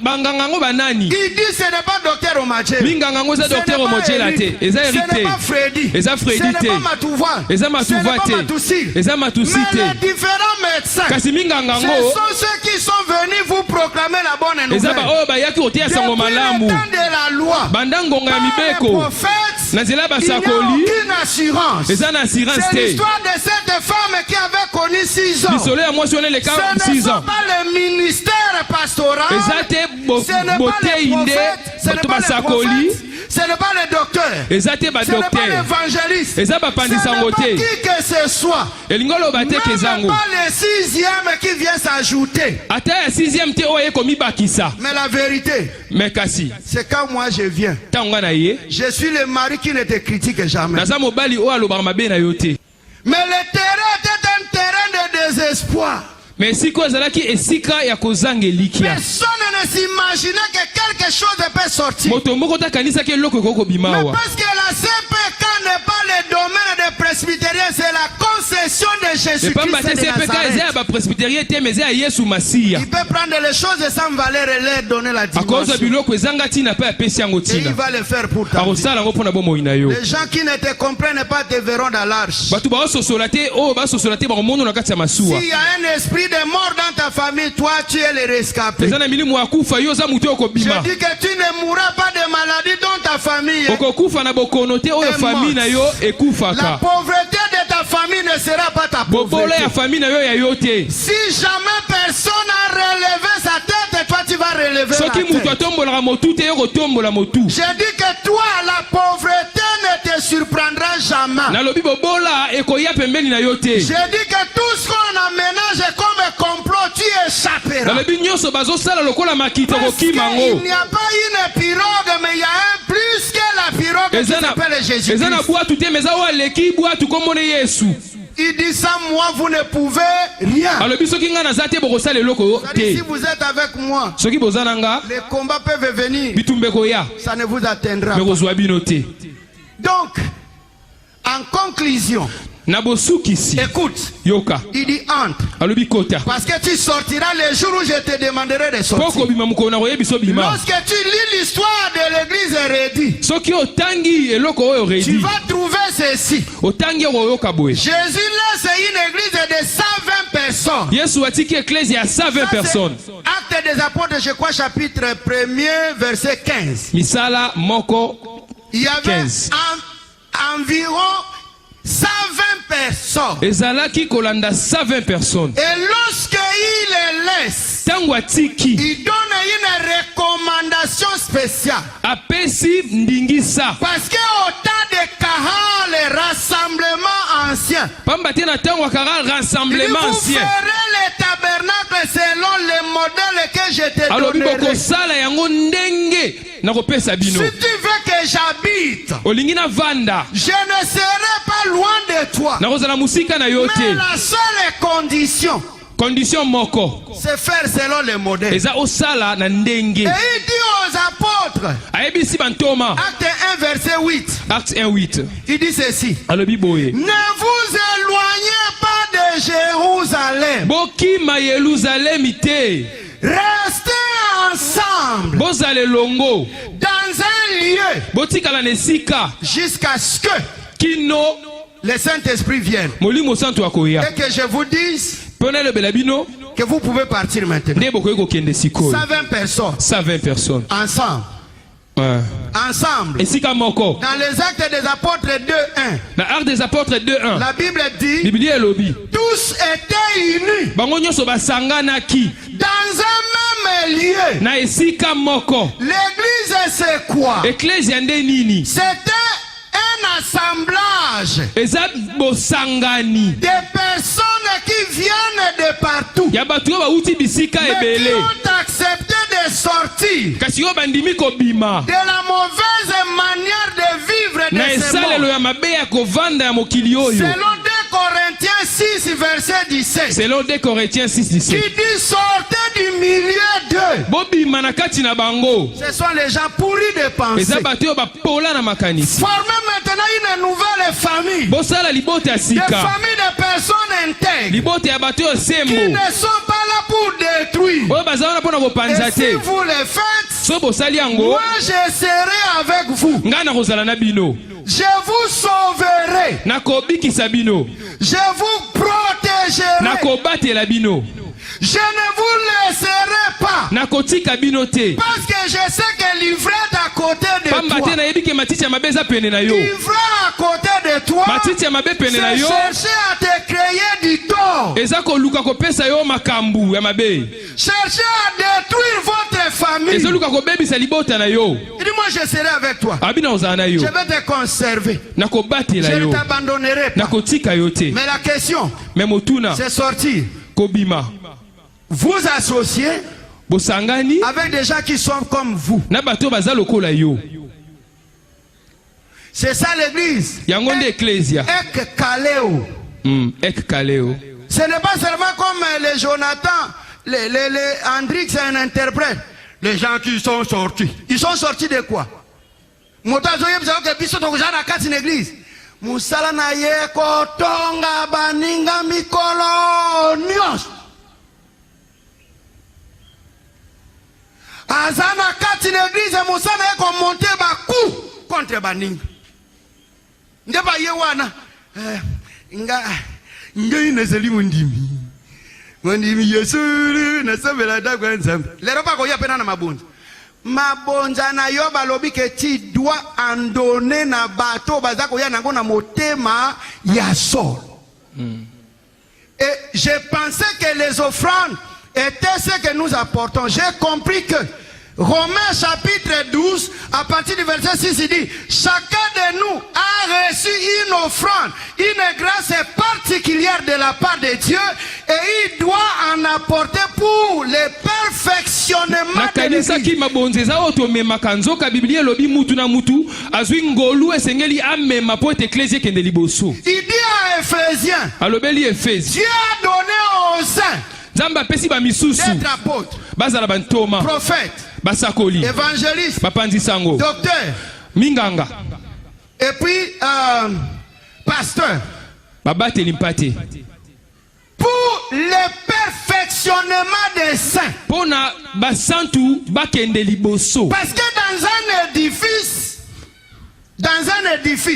Banganga ngo banani? Il dit ce n'est pas docteur Omadjé. Minganga ngo za Ce n'est docteur pas Omodjela Eric. te. Eza Ce Eric n'est te. pas Freddy. Eza Freddy Ce n'est te. pas Matouva. Eza Ce n'est Matouva pas te. Matoussi. Eza Matoussi Mais te. les différents médecins, Kasi minganga ce ngo sont ceux qui sont venus vous proclamer la bonne eza nouvelle. ba oyo bayaki koteya sango Depuis malamu. le temps de la loi, Banda ngonga ya par les mibeko. prophètes, Na nzela il n'y a basakoli. aucune assurance. Eza na assurance C'est te. l'histoire de cette femme qui avait connu 6 ans. Lisolo ya mwasi wana eleka Ce ne 6 sont ans. pas le ministère pastoral. Eza te Ce n'est pas les boteyi nde prophètes. Ce n'est bato pas les basakoli. prophètes. Ce n'est pas le docteur. Eza te Ce n'est pas badocteur. l'évangéliste. Eza Ce bapandisa ngo n'est pas te. qui que ce soit. Elingi oloba te Même kezango. pas le 6e qui vient s'ajouter. Ata ya 6e te oyo ekomibakisa. Mais la vérité, Mais kasi c'est quand moi je viens. ntango nga na ye. Je suis le mari qui ne te critique jamais. Naza mobali oyo alobaka mabe na yo te. Mais le terrain était un terrain de désespoir. Mais esika oyo ezalaki esika ya kozanga elikya. Personne ne s'imaginait que quelque chose peut sortir. Moto moko takanisaki eloko ekoki kobima Mais awa. parce que la CPK n'est pas le domaine des presbytériens, c'est la concession de epamba te Jésus-Christ de CPK eza ya Nazareth. bapresbytérien te mais eza ya Yesu Masiya. Il peut prendre les choses sans valeur et leur donner la akozwa dimension. biloko ezanga ntina mpe apesi yango Et il ntina. va le faire pour ta vie. akosala yango mpo na bomoi na yo. Les gens qui ne te comprennent pas te verront dans l'arche. bato baososola te oyo basosola te bakomona na kati ya masuwa. S'il y a un esprit de mort dans ta famille, toi tu es le rescapé. eza na milimu ya kufa yo oza motu Je okobima. dis que tu ne mourras pas de maladie dans ta famille. okokufa na bokono te oyo famille na yo La ekufaka. pauvreté de ta famille ne sera pas ta bobolo pauvreté. ya famille na yo ya yo te. Si jamais personne n'a relevé sa tête, toi tu vas relever soki la moto tête. atombolaka motu te yo kotombola motu. Je dis que toi, la pauvreté ne te surprendra jamais. nalobi bobola ekoya pembeni na yo te. Je dis que tout ce qu'on aménage comme complot, tu échapperas. nalobi nyonso bazosala lokola makita Parce qu'il kokima ngo. n'y a pas une pirogue, mais il y a un plus que la pirogue qui eza s'appelle na Jésus-Christ. bwatu te mais eza oyo aleki bwatu komona Yesu. Il dit ça, moi, vous ne pouvez rien. alobi soki ngai naza te bokosala eloko C'est-à-dire, si te. vous êtes avec moi, soki boza na nga les combats peuvent venir. bitumba ekoya Ça ne vous atteindra me pas. kozwa bino te. Donc, en conclusion, na bosukisi écoute, yoka il dit entre. alobi kota Parce que tu sortiras le jour où je te demanderai de mpo sortir. kobima mokolo na koyebi so bima. Lorsque tu lis l'histoire de l'église Rédi, soki otangi eloko oyo tu redi vas trouver ceci. otangi okoyoka boye. Jésus laisse une église de 120 personnes. yesu atiki eklesi ya 120 Ça, c'est personnes. Actes des apôtres, je crois, chapitre 1er, verset 15. misala moko Il y avait 15. environ 120 personnes. ezalaki kolanda 120 personnes. Et lorsqu'il les laisse, ntango atiki il donne une recommandation spéciale. apesi ndingisa. Parce qu'au temps de Kahal, les rassemblements anciens, pamba te na ntango akara il dit, rassemblement vous ancien ferez les tabernacles selon le modèle que je te alobi donnerai. bokosala yango ndenge na kopesa Si bino. tu veux que j'habite, olingi na vanda je ne serai pas loin de toi. nakozala mosika na yo Mais te. la seule condition, condition moko c'est faire selon le modèle. eza osala na ndenge. Et il dit aux apôtres, ayebisi bantoma acte 1, verset 8, acte 1:8 il dit ceci. alobi boye Ne vous éloignez pas de Jérusalem. bokima Yerusalemi te Restez ensemble bozala elongo dans un botikala nesika jusqu'à ce que kino le Saint-Esprit vienne. molimo santo akoya Et que je vous dise pona le belabino que vous pouvez partir maintenant. nde bokoyeko kende sikoyo 120 personnes 120 personnes ensemble. Ensemble. esika moko Dans les actes des apôtres 2:1. na Actes des apôtres 2:1 La Bible dit Biblia elobi tous étaient unis bango nyonso basanganaki dans un même lieu. na esika moko. L'église c'est quoi? Ecclesia nde nini? C'était un assemblage Eza bosangani des personnes qui viennent de partout, ya bato oyo bauti bisika mais qui ebele ont accepté de sortir kasi oyo bandimi kobima de la mauvaise manière de vivre na de ce esalelo monde. ya mabe ya kovanda ya mokili oyo Selon 2 Corinthiens 6 verset 17, selon 2 Corinthiens 6:17 qui dit sortez du milieu d'eux. bobima na kati na bango. Ce sont les gens pourris de pensée. Eza bato oyo bapola na makanisi. Formez maintenant une nouvelle famille. Bosala libota ya Des sika familles de personnes intègres libota ya bato oyo qui sembo ne sont pas là pour détruire. oyo baza wana mpona kopanza Et si te. vous le faites, So bosali yango moi je serai avec vous. ngai nakozala na bino Je vous sauverai. nakobikisa bino Je vous protégerai. nakobatela bino Je ne vous laisserai pas. nakotika bino te Parce que je sais que l'ivrette à côté de pamba te toi, nayebi ke matiti ya mabe eza pene na yo. l'ivrette à côté de toi, matiti ya mabe pene na c'est yo chercher à te créer du tort. eza koluka kopesa yo makambu ya mabe. Cherchez à détruire votre famille. ezoluka kobebisa libota na yo. Il dit, moi je serai avec toi. abi na ozala na yo Je vais te conserver. nakobatela Je ne yo t'abandonnerai pas. nakotika yo te. Mais la question, me motuna c'est sortir. kobima Vous associer bosangani avec des gens qui sont comme vous. na bato baza lokola yo. C'est ça l'église. yango nde eklesia. Ek Kaleo. ek kaleo. Ce n'est pas seulement comme les Jonathan, les Hendrix, c'est un interprète. Les gens qui sont sortis. Ils sont sortis de quoi? Motazoye bizao ke biso tokuzana kati l'église. Musala na ye kotonga baninga mikolo nyos. Azana kati l'église musala ye ko monter ba coup contre baninga. Ndeba ye wana nga inazali mundimi. Mundimi Yesu na sabela da kwa nzambe. Lero ba ko ya pena na mabonza. Mabonza na yo balobi ke ti dois en donner na bato bazako ya nango na motema ya sol. Et je pensais que les offrandes étaient ce que nous apportons. J'ai compris que Romains chapitre 12, à partir du verset 6, il dit, chacun de nous a reçu une offrande, une grâce particulière de la part de Dieu, et il doit en apporter pour le perfectionnement de l'église. nakanisaki mabonzi eza oyo tomemaka nzoka biblia elobi mutu na mutu azwi ngolu esengeli amema po ete eklesia ekende liboso. Il dit à Éphésiens, alobeli efesi Dieu a donné aux saints nzambe apesi bamisusu d'être apôtres, bazala bantoma prophètes, basakoli évangélistes, bapanzi sango docteurs, minganga et puis pasteurs, babateli mpate pour le perfectionnement des saints. mpona basantu bakende liboso. Parce que dans un édifice,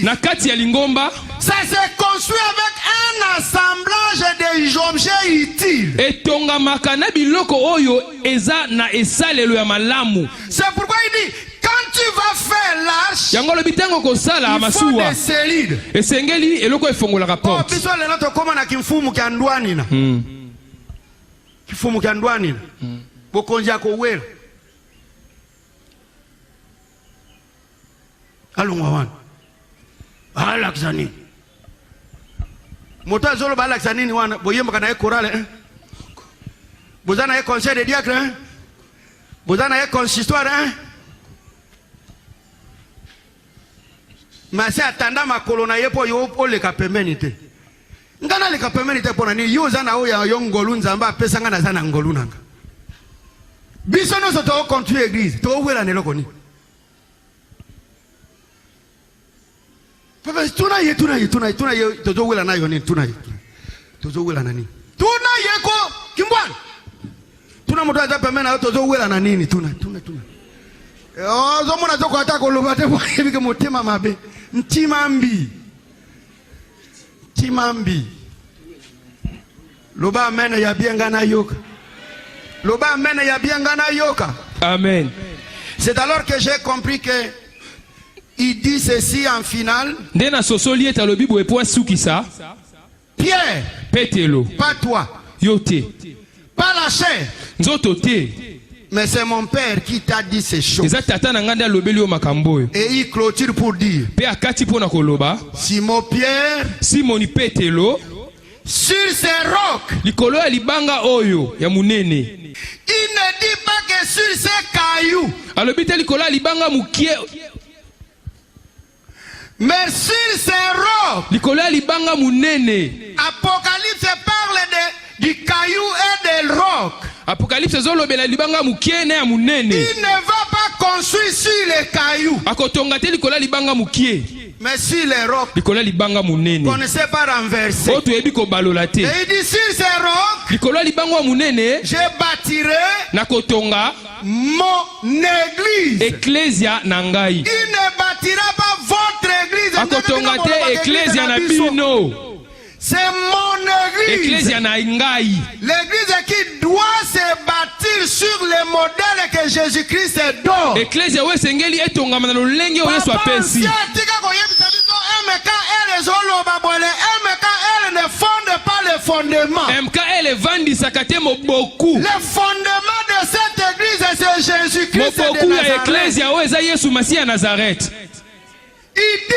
na kati ya lingomba ça se construit avec un assemblage d'objets utiles. etongamaka na biloko oyo eza na esalelo ya malamu. C'est pourquoi il dit, quand tu vas faire l'arche, yango lobi ntango kosala il faut masuwa des sellides. esengeli eloko efongolaka Oh, porte. biso lelo tokoma na kimfumu kya ndwani na. Kifumu kya ndwani na. Bokonzi ya kowela. Alungwa wana. Alakisa nini? Moto azolo ba alakisa nini wana? Boyemba kana ye chorale. Bozana ye conseil de diacre. Bozana ye consistoire. Masi atanda makolo na ye po yo oleka pembeni te. Ngana leka pembeni te pona ni yo zana o ya ngolu nzamba apesa ngana zana ngolu nanga. Biso no so to continue église, to wela ne lokoni. Papa tuna ye to wela na yo ni tuna ye. To wela na nini? Tuna ye ko kimbwana. Tuna moto aza pembeni na yo to wela na nini tuna. Oh, zomona toko atako lobate mo ebike motema mabe. Ntimambi. Timambi. Loba amen ya biengana yoka. Loba amen ya biengana yoka. Amen. C'est alors que j'ai compris que il dit ceci en finale. Ndena sosoli etalobi bo epo sukisa. Pierre, Petelo. pas toi. Yote. Pas la chair. Nzoto te. Mais c'est mon père qui t'a dit ces choses. Eza tata na nganda lobeli o makambo. Et il clôture pour dire. Pe akati pona koloba. Simon Pierre. Simoni Petelo. Sur ces rocs. Likolo ya libanga oyo ya munene. Il ne dit pas que sur ces cailloux. Alobite likolo ya libanga mukie. Mais sur ces rocs. Likolo ya libanga munene. Apocalypse parle du caillou et des rocs. Apocalypse zolobela libanga mukie na ya munene. Il ne va pas construire sur les cailloux. Akotonga te likolo ya libanga mukie. Mais sur les rocs. Likolo ya libanga munene. On ne sait pas renverser. Oto ebi ko balola te. Et il dit sur ces rocs. Likolo ya libanga munene. Je bâtirai. Na kotonga. Mon église. Ecclesia na ngai. Il ne bâtira pas votre église. Akotonga te ecclesia na bino. C'est mon église. Ecclesia na ngai. L'église qui doit se bâtir sur le modèle que Jésus-Christ donne. Ecclesia we sengeli etongama na lolenge oyo Yesu apesi. MKL ne fonde pas le fondement. MKL vandisaka te moboku. Le fondement de cette église c'est Jésus-Christ de Moboku ya Nazareth. ecclesia oyo eza Yesu Masiya ya Nazareth. Il dit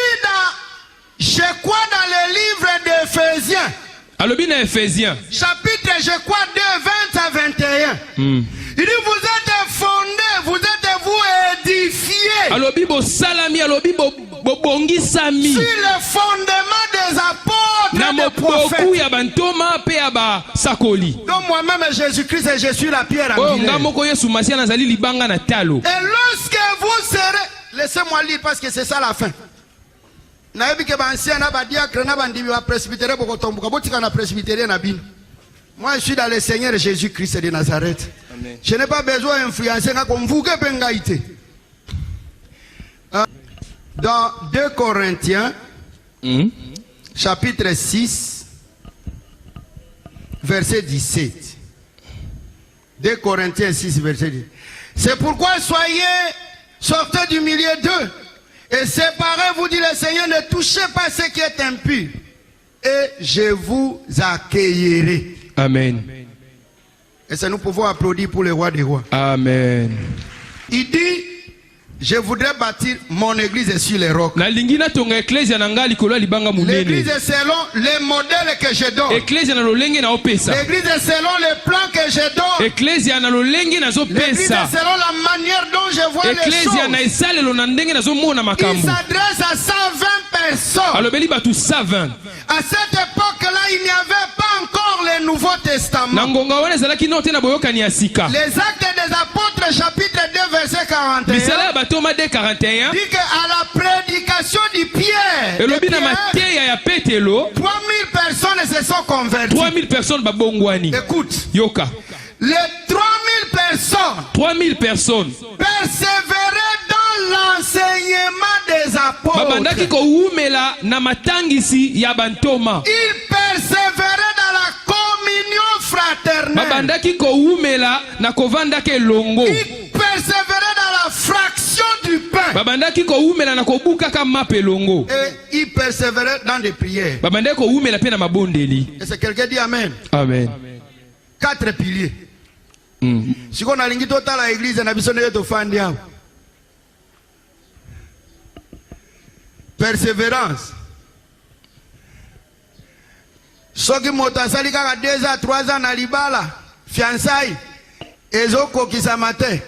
je crois dans le livre d'Éphésiens. Alobi na Ephésiens. Chapitre, je crois, 2, 20 à 21. Il dit, vous êtes fondés, vous êtes vous édifiés. Alobi bo salami, alobi bo bongisami. Sur le fondement des apôtres Na et des prophètes. moboku ya bantoma pe ya ba sakoli. Donc moi-même, Jésus-Christ, et je suis la pierre Oyo angulaire. ngamoko Yesu Masiya nazali libanga na talo. Et lorsque vous serez... Laissez-moi lire parce que c'est ça la fin. Moi je suis dans le Seigneur Jésus-Christ de Nazareth. Amen. Je n'ai pas besoin d'influencer comme vous que pengaïté. Dans 2 Corinthiens chapitre 6 verset 17. 2 Corinthiens 6 verset 17. C'est pourquoi sortez du milieu d'eux et séparez-vous, dit le Seigneur, ne touchez pas ce qui est impur et je vous accueillerai. Amen. Et ça nous pouvons applaudir pour le roi des rois. Amen. Il dit, je voudrais bâtir mon église sur les rocs. L'église est selon les modèles que je donne. L'église est selon le plan que je donne. L'église est selon la manière dont je vois les choses. Il s'adresse à 120 personnes. À cette époque-là, il n'y avait pas encore le Nouveau Testament. Les Actes des Apôtres, chapitre 2, verset 41. Dit qu'à la prédication du Pierre, 3000 personnes se sont converties. 3000 personnes. Écoute. Yoka. Les 3000 personnes persévéraient dans l'enseignement des apôtres. Ils persévéraient dans la communion fraternelle. Ils persévéraient dans la fraction du pain. Et ils persévéraient dans des prières. Et c'est quelqu'un dit Amen. Amen. 4 piliers. Si on a l'invité à l'église, on a besoin de fandi. Persévérance. Ceux qui m'ont sali à 2 ans, 3 ans, à Libala, fiançailles, et Zoko qui s'est maté.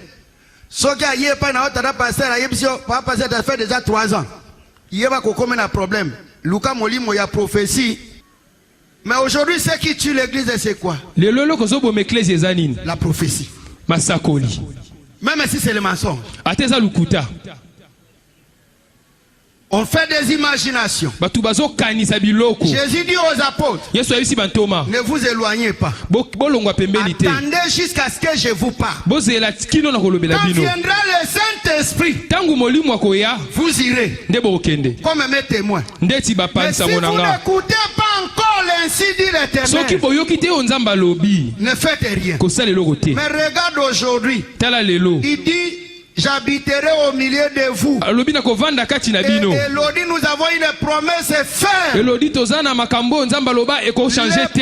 Ceux qui n'ont pas passé à l'émission, pas passé à faire déjà 3 ans. Il y a un problème. Lucas Molimo, il y a prophétie. Mais aujourd'hui, ce qui tue l'église, c'est quoi? La prophétie. Même si c'est le mensonge. On fait des imaginations. Jésus dit aux apôtres, ne vous éloignez pas. Attendez jusqu'à ce que je vous parle. Quand viendra le Saint-Esprit, vous irez comme mes témoins. Mais si vous n'écoutez pas encore l'ainsi dit l'Éternel, ne faites rien. Mais regarde aujourd'hui, il dit, j'habiterai au milieu de vous. Et Elodie, nous avons une promesse ferme. Les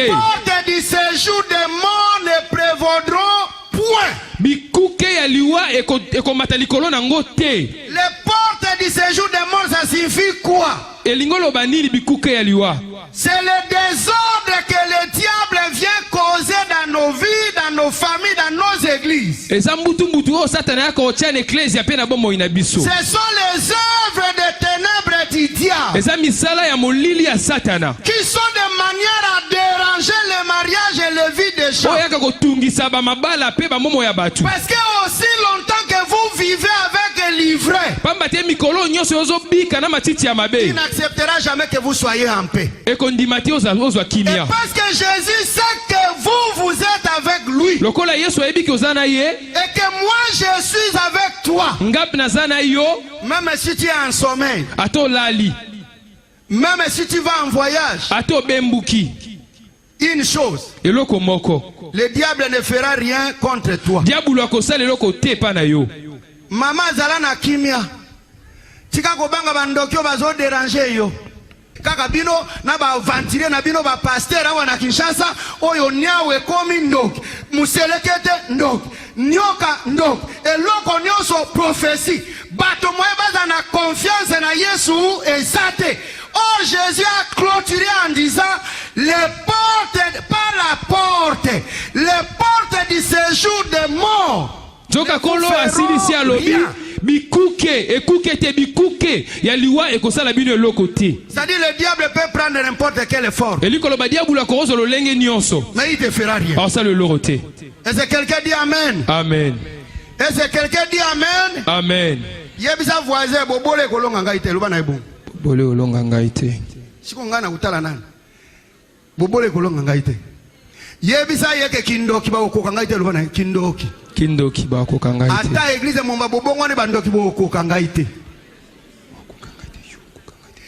portes du séjour des morts ne prévaudront point. Les portes du séjour des morts, ça signifie quoi? C'est le désordre que le diable vient causer dans nos vies, dans nos familles, dans nos églises. Ce sont les œuvres des ténèbres du diable qui sont de manière à déranger le mariage et le vie des gens. Parce que aussi longtemps que vous vivez avec l'ivraie, il n'acceptera jamais que vous soyez en paix. Et parce que Jésus sait que vous êtes avec lui, et que moi je suis avec toi, même si tu es en sommeil, même si tu vas en voyage, une chose, le diable ne fera rien contre toi. Maman zalana kimia tika kobanga bandokyo bazo déranger yo kaka bino na ba ventile na bino ba pasteur awa na Kinshasa oyo nyawe komi ndok muselekete ndok nyoka ndok eloko nyoso prophétie bato moye baza na confiance na Yesu ezate. Oh, Jésus a clôturé en disant les portes, pas la porte, les portes du séjour des morts. C'est-à-dire le diable peut prendre n'importe quel effort, mais il te fera rien. Est-ce que quelqu'un dit Amen? Amen. Est-ce que quelqu'un dit Amen? Amen. Yebisa voisin bobole kolonga ngaite lubana ibu. Bobole kolonga ngaite. Siko ngana utala nani? Bobole kolonga ngaite. Yebisa yeke kindoki ba okoka ngaite lubana kindoki. Kindoki ba okoka ngaite. Ata église momba bobongwa ne bandoki bo okoka ngaite.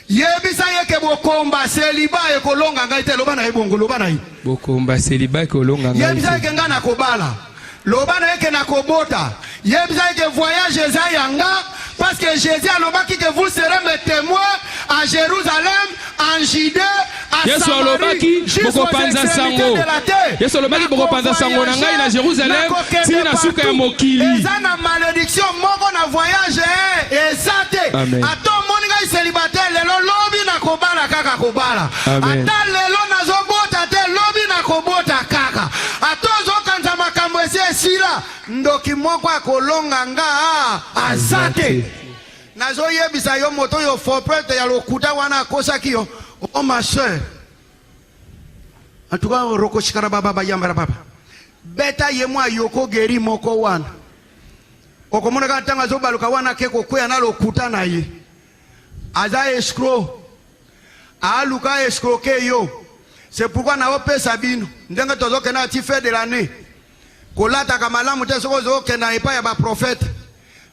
Yebisa yeke bokomba seliba ekolonga ngaite lubana ibongo lubana i. Bokomba seliba ekolonga ngaite. Yebisa yeke ngana kobala. Lobana yeke na kobota. Yebisa yeke voyage eza yanga. Parce que Jésus a dit que vous serez mes témoins à Jérusalem, en Judée, à Samarie, jusqu'aux extrémités de la terre. Ils ont une malédiction, moi on a voyagé, et ça t'est. Attends, mon gars célibataire, le lobby na kobala kaka kobala. Attends, le lo na zobota te, lobby na kobota kaka. Attends, zokanta makambo esi sila, ndoki moko akolonga nga azate. Nazo yebisa yo moto yo forprete ya lokuta wana kosa kiyo. Oh ma soeur. En tout cas, roko shikara baba yambara baba. Beta yemwa yoko geri moko wana. Okomona katanga zo baluka wana keko kwe na lokuta na ye. Aza escroc. Aluka escroquer yo. C'est pourquoi na ope sabino. Ndenga tozoke na ti fait de l'année. Kolata kamalamu te soko zo kenda epa ya ba prophète.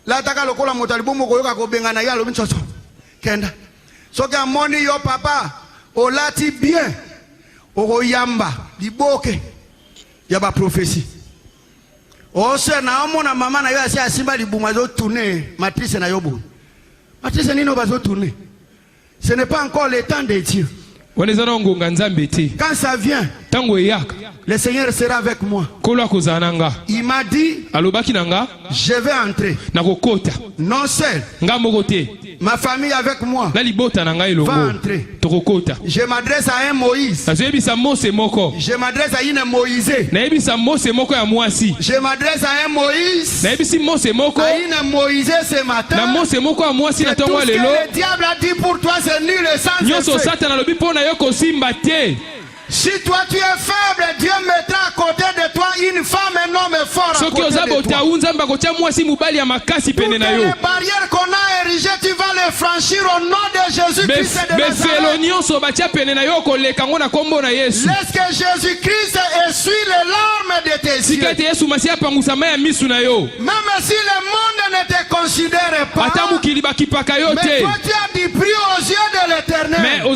La taka lokola motalibumu koyoka kobengana ya lo mitsoso. Kenda. Soki amoni yo papa, olati bien. Okoyamba liboke ya ba prophétie. Ose na amona mama na yo asi asimba libuma zo tourner matrice na yobo. Matrice nino bazo tourner. Ce n'est pas encore le temps de Dieu. Quand ça vient, le Seigneur sera avec moi. Il m'a dit, je vais entrer. Non seul. Ma famille avec moi va entrer. Je m'adresse à un Moïse. Je m'adresse à une Moïse. Je m'adresse à un Moïse. À une Moïse ce matin. C'est tout ce que le diable a dit pour toi, c'est nul et sans effet. Si toi tu es faible, Dieu mettra à côté de toi une femme, un homme fort à côté de toi. Toutes les barrières qu'on a érigées, tu vas les franchir s'affranchir au nom de Jésus-Christ de Nazareth. Laisse que Jésus-Christ essuie les larmes de tes yeux. Même si le monde ne te considère pas, mais toi tu as du prix aux yeux de l'Éternel. Il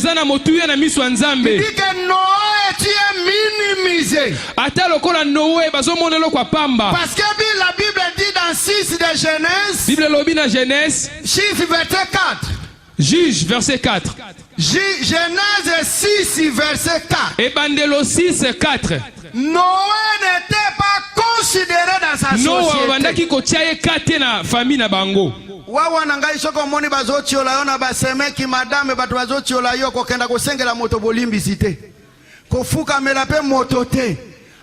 dit que Noé, tu es minimisé. Parce que la Bible dit dans 6 de Genèse, chiffre verset 4. Juge, verset 4. Genèse 6, verset 4. Et Bandelo 6, 4. Noé n'était pas considéré dans sa société. Wawa nangai soko moni bazotiola yona basemeki madame batu bazotiola yo kokenda kosengela moto bolimbisite. Kofuka melape motote.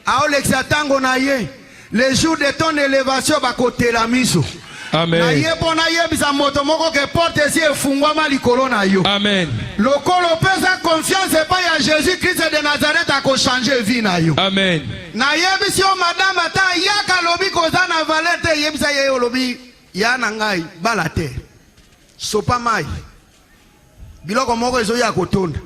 Aolexia tango na ye. Les jours de ton élévation bakotela miso. Amen. Na ye bona ye bisa moto moko ke porte si efungwa likolo na yo. Amen. Lokolo pesa confiance pas ya Jésus-Christ de Nazareth a ko changer vie na yo. Amen. Na ye bisio madame ata yaka lobi kozana valete ye bisa ye lobi ya nangai balate. Sopa mai. Biloko moko ezo ya kotonda.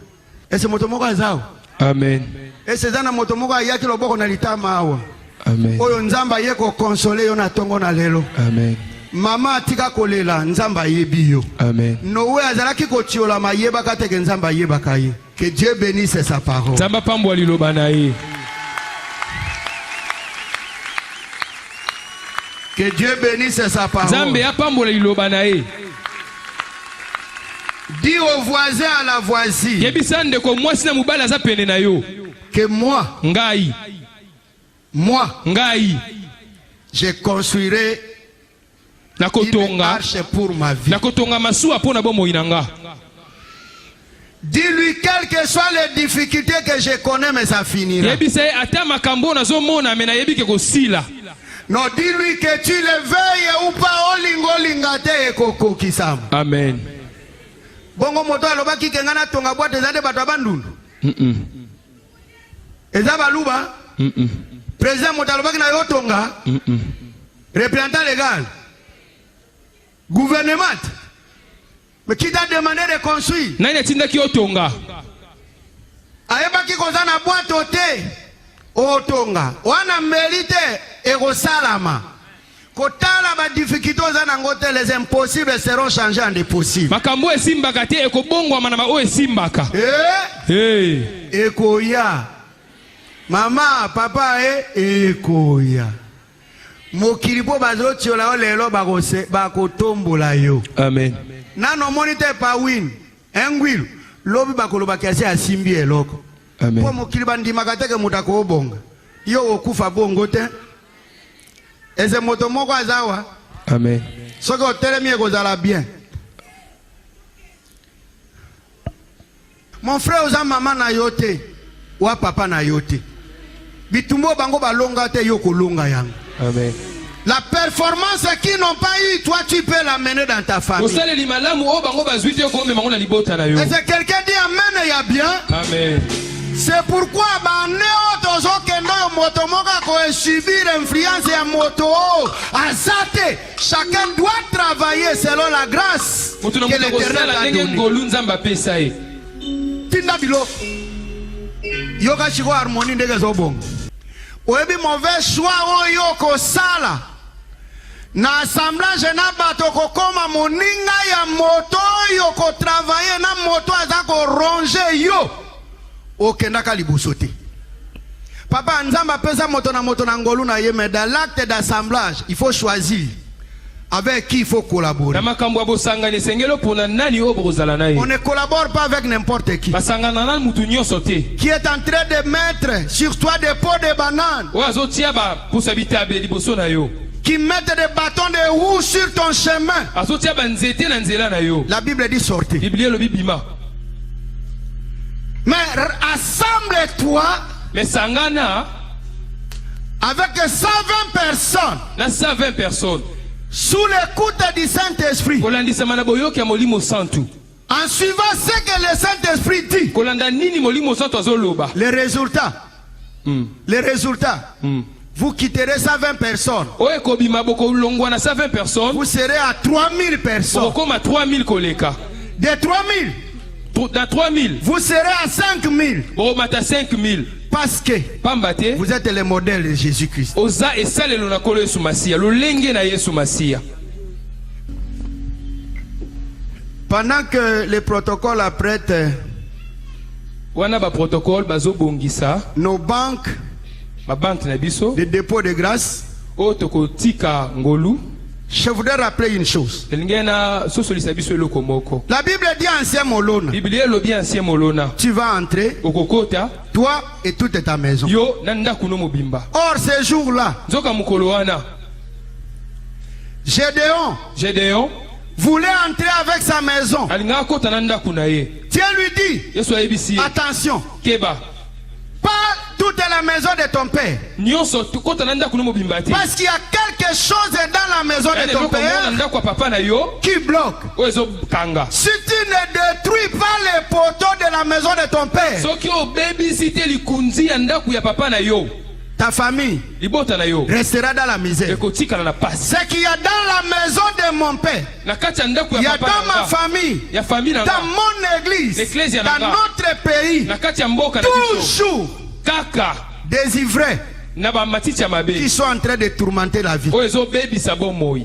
Ese moto moko azao. Amen. Ese zana moto moko ayaki loboko na litama awa. Amen. Oyo nzamba ye ko consoler yo na tongo na lelo. Amen. Mama atika kolela nzamba yebi yo. Amen. Noé azalaki kotiola mayeba kateke nzamba yeba kaye. Que Dieu bénisse sa parole. Nzamba pambwa liloba na ye. Que Dieu bénisse sa parole. Nzambe apambwa liloba na ye. Dis au voisin à la voisine. Yebisande ko mwasi na mubala za pene na yo. Que moi, je construirai une arche pour ma vie. Dis-lui quelles que soient les difficultés que je connais, mais ça finira. Non, dis-lui que tu le veuilles ou pas, lingate et koko kisam. Amen. Bongo moto alobaki kengana tonga boîte ezade bato abandundu. Eza baluba. Président moto alobaki na yo tonga. Représentant légal. Gouvernement. Mais qui t'a demandé de construire? Nani atindaki yo tonga? Ayebaki koza na boîte ote. O tonga. Wana mérite ego salama. Kotala ba difficulté oza ngote, les impossibles seront changés en des possibles. Makambo esimbaka te ekobongwa manama o esimbaka. Ekoya. Mama, papa ekoya. Mokili po bazotiola lelo bakotombola yo. Amen. Nano monite pa win. Engwilu lobi bakoloba kiasi asimbi eloko. Amen. Po mokili bandimaka te ke mutako obonga. Yo okufa bongo te. Eze moto moko azawa. Amen. Soki otelemi ekozala bien. Mon frère oza maman na yo te, wa papa na yo te. Bitumbo bango balonga te yo kolonga yango. Amen. La performance qu'ils n'ont pas eu, toi tu peux l'amener dans ta famille. Et si quelqu'un dit amen, il y a bien. Amen. C'est pourquoi subir l'influence de moto azate. Chacun doit travailler selon la grâce que l'Éternel a donnée. Tinda bilo. Yoga chiko harmonie ndege zobong. Oyebi mauvais choix yoko sala. Na assemblage na bato kokoma moninga ya moto yoko travailler na moto azako ronger yo. Okendaka liboso te. Papa nzamba pesa moto na ngolu na ye, mais dans l'acte d'assemblage, il faut choisir avec qui il faut collaborer. On ne collabore pas avec n'importe qui. Qui est en train de mettre sur toi des pots de bananes, qui mettent des bâtons de roue sur ton chemin. La Bible dit sortez. Mais assemble-toi avec 120 personnes sous l'écoute du Saint-Esprit, en suivant ce que le Saint-Esprit dit. Les résultats, vous quitterez 120 personnes, vous serez à 3000 personnes. De 3000. Dans 3000. Vous serez à 5000. Bon, mata 5000. Parce que Pambate. vous êtes le modèle de Jésus-Christ. Oza et salelo na kolo Yesu Masia. Lo lenge na Yesu Masia. Pendant que les protocoles apprêtent Wana ba protocole bazo bongisa. nos banques Ma banque na biso. de dépôt de grâce, O toko tika ngolu. je voudrais rappeler une chose. Telingena so solisa biso eloko moko. La Bible dit ancien Molona, Biblia lobi ancien molona. tu vas entrer, Okokota. toi et toute ta maison. Yo nanda kuno mobimba. Or, ce jour-là, Nzoka mukolo wana. Gédéon voulait entrer avec sa maison. alinga kota nanda kunaye. Dieu lui dit, Yesu ayebisi. attention, Keba. pas toute la maison de ton père. Nyonso kota nanda kuno mobimba te. Parce qu'il y a quelque chose dans la maison de ton père nanda kwa papa na yo. qui bloque. Ozo kanga. Si tu ne détruis pas les poteaux de la maison de ton père, Soki o baby cité likunzi yanda ku ya papa na yo. ta famille Libota na yo. restera dans la misère. Ekotika na passe. Ce qu'il y a dans la maison de mon père, Na kati yanda ku il y ya a papa dans ma na nga. famille, Ya famille na dans nga. mon église, L'église ya dans nanga. notre pays, Na kati ya mboka na biso. toujours Kaka. des ivraies Na ba matiti ya mabe. qui sont en train de tourmenter la vie. O ezo baby sabo moi.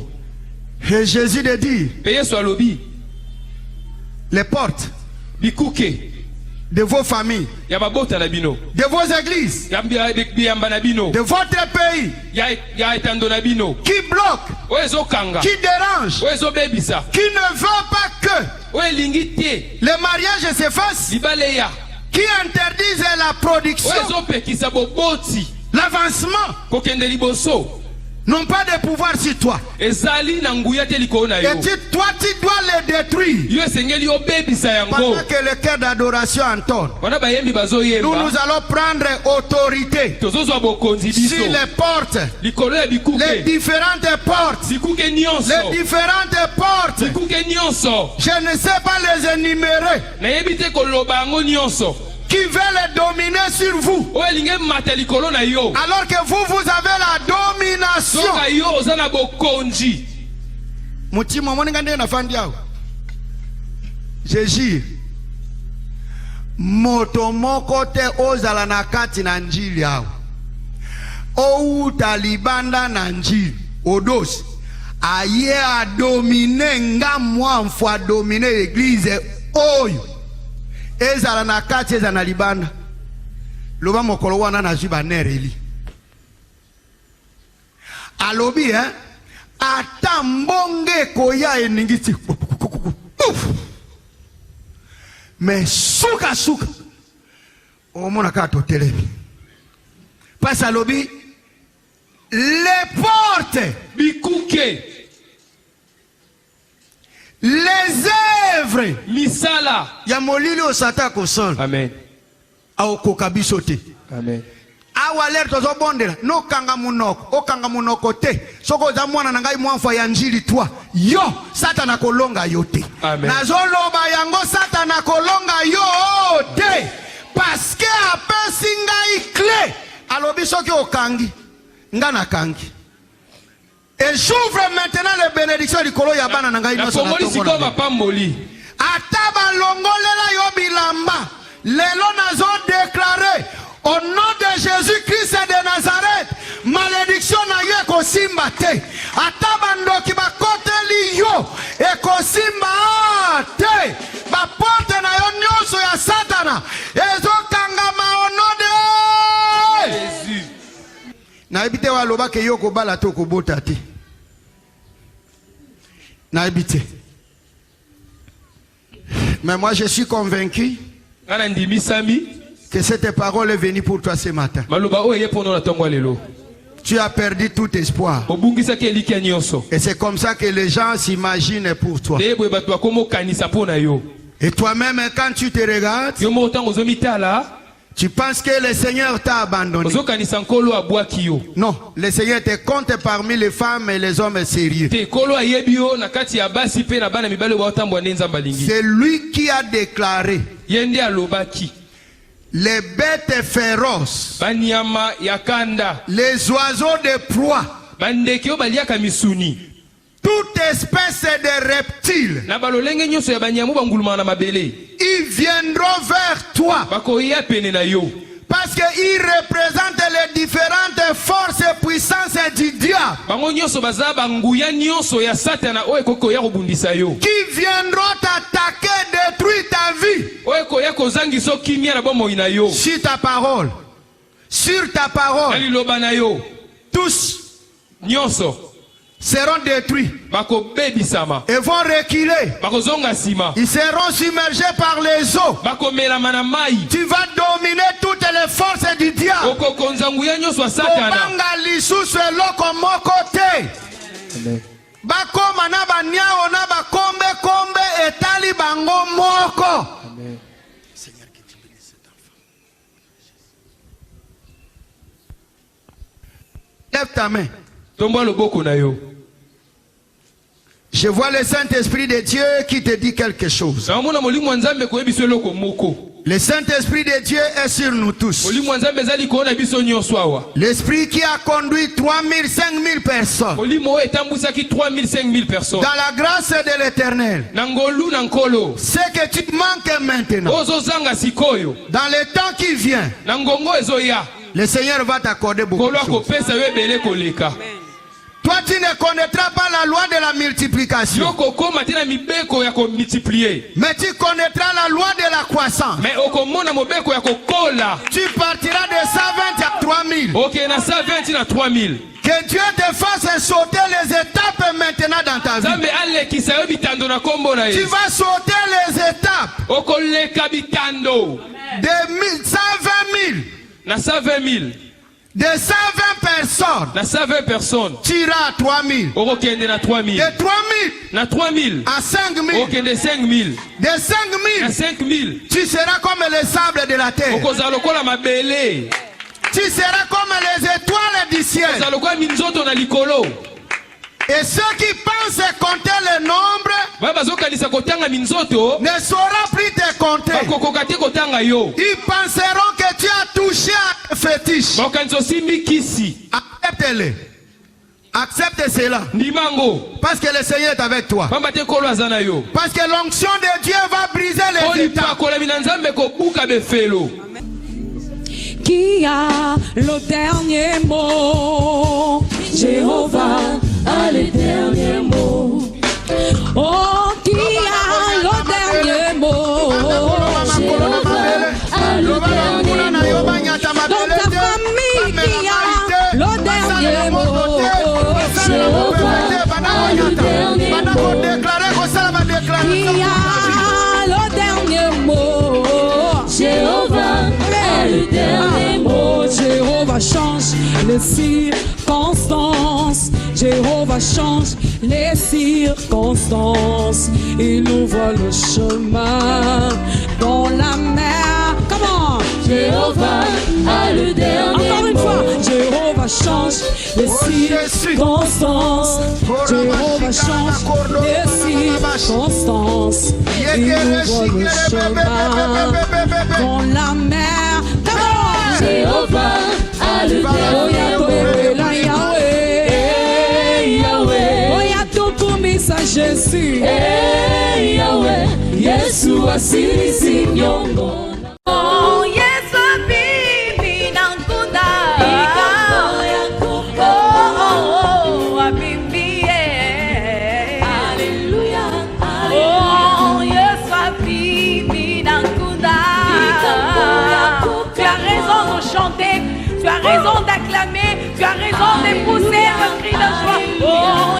Et Jésus de dire, Pe Yesu alobi. les portes Bikuke. de vos familles, Ya babota na bino. de vos églises, Ya biyamba na bino. de votre pays, Ya etando na bino. qui bloquent, O ezo kanga. qui dérangent, O ezo bebisa. qui ne veut pas que O elingi te. le mariage se fasse, Libale ya. qui interdisent la O production, ezo pekisa boboti. l'avancement, Kokende liboso. n'ont pas de pouvoir sur toi. Ezali na nguya te likolo na yo. Et toi, tu dois les détruire. Yo esengeli obebisa yango. Pendant que le cœur d'adoration entonne, Wana bayembi nous bazoyemba. allons prendre autorité Tozozwa bokonzi biso. sur les portes, Likolo ya les bikuke. différentes portes, Bikuke nyonso. les différentes portes. Bikuke nyonso. Je ne sais pas les énumérer, Nayebi te koloba yango nyonso. qui veulent dominer sur vous. O elingi mata likolo na yo. Alors que vous avez la domination. Soka yo oza na bokonzi. Mutima moninga ndenge nafandi awo. Je jure. Moto moko te ozala na kati na njili awo. Outa libanda na njili. Odosi. Aye a dominer nga mwanfu a dominer l'église oyo. Ezala na kati ezala na libanda. Loba mokolo wana na zwi banereli. Alobi ata mbonge koya eningiti. Mais suka omona ka to telemi. Parce alobi les portes, Bikuke. les œuvres Misala. ya molili osata kosala Amen. aokoka biso te. Amen. Awa lere tozobondela nokanga munoko okanga munoko te soko za mwana na ngai mwafa ya njili twa yo satana kolonga yo te. Amen. Nazoloba yango satana kolonga yo te parce que apesi ngai clé alobi soki okangi nga nakangi. Et j'ouvre maintenant les bénédictions likolo ya bana na ngai Na nyonso na pomoli tongo siko na mapamboli. ata balongolela yo bilamba lelo nazo déclarer au nom de Jésus-Christ de Nazareth malédiction na yo ekosimba te ata bandoki bakoteli yo ekosimba te baporte na yo nyonso ya satana ezokangama au nom de Jésus. nayebi te walobaka yo kobala te okobota te nayebi te. Mais moi je suis convaincu Ngana ndimi sami. que cette parole est venue pour toi ce matin. Maloba o ye pono na tongo lelo. Tu as perdu tout espoir. Obungisa ke eliki nyonso. Et c'est comme ça que les gens s'imaginent pour toi. Debo batu akomo kanisa pona yo. Et toi-même, quand tu te regardes, Yo mo tango zomitala. tu penses que le Seigneur t'a abandonné. Ozo kanisa nkolo abwaki yo. Non, le Seigneur te compte parmi les femmes et les hommes sérieux. Te kolo ayebi yo na kati ya basi pe na bana mibale ba otambwa ndenza balingi. C'est lui qui a déclaré Yende alobaki. les bêtes féroces, Banyama yakanda. les oiseaux de proie Bandeke yo baliaka misuni. toute espèce de reptiles, ils viendront vers toi. Parce qu'ils représentent les différentes forces et puissances du diable qui viendront t'attaquer, détruire ta vie. Sur ta parole, tous seront détruits et vont reculer. Ils seront submergés par les eaux. Tu vas dominer toutes les forces du diable. Lève ta main. Je vois le Saint-Esprit de Dieu qui te dit quelque chose. Le Saint-Esprit de Dieu est sur nous tous. L'Esprit qui a conduit 3000, 5000 personnes. Dans la grâce de l'Éternel. Ce que tu manques maintenant. Dans le temps qui vient. Le Seigneur va t'accorder beaucoup de choses. Toi, tu ne connaîtras pas la loi de la multiplication. Mais tu connaîtras la loi de la croissance. Tu partiras de 120 à 3000. Que Dieu te fasse sauter les étapes maintenant dans ta vie. Tu vas sauter les étapes. De 120 000. De 120 personnes, tu iras à 3000. De 3000 à 5000. De 5000, tu seras comme les sables de la terre. Tu seras comme les étoiles du ciel. Et ceux qui pensent compter le nombre ne sauront plus te compter. Ils penseront que tu as touché à un fétiche. Accepte-le. Accepte cela. Parce que le Seigneur est avec toi. Parce que l'onction de Dieu va briser les états. Qui a le dernier mot? Jéhovah a le dernier mot. Oh, qui a le dernier mot? Jéhovah a le dernier mot. Dans ta famille, qui a le dernier mot? Jéhovah a le dernier mot. Qui a le dernier mot? Jéhovah a le dernier mot. Jéhovah change les circonstances. Jéhovah change les circonstances. Il ouvre le chemin dans la mer. Comment? Jéhovah a le dernier mot. Encore une fois. Jéhovah change les circonstances. Jéhovah change les circonstances. Il ouvre le chemin dans la mer. Comment? Jéhovah a le dernier mot. Jésus, Yahweh, Yesu asisi nyongo. Oh, Yesu abibi nankunda. Oh, abibi. Alléluia. Oh, Yesu abibi nankunda. Tu as raison de chanter, tu as raison d'acclamer, tu as raison de pousser un cri de joie. Oh,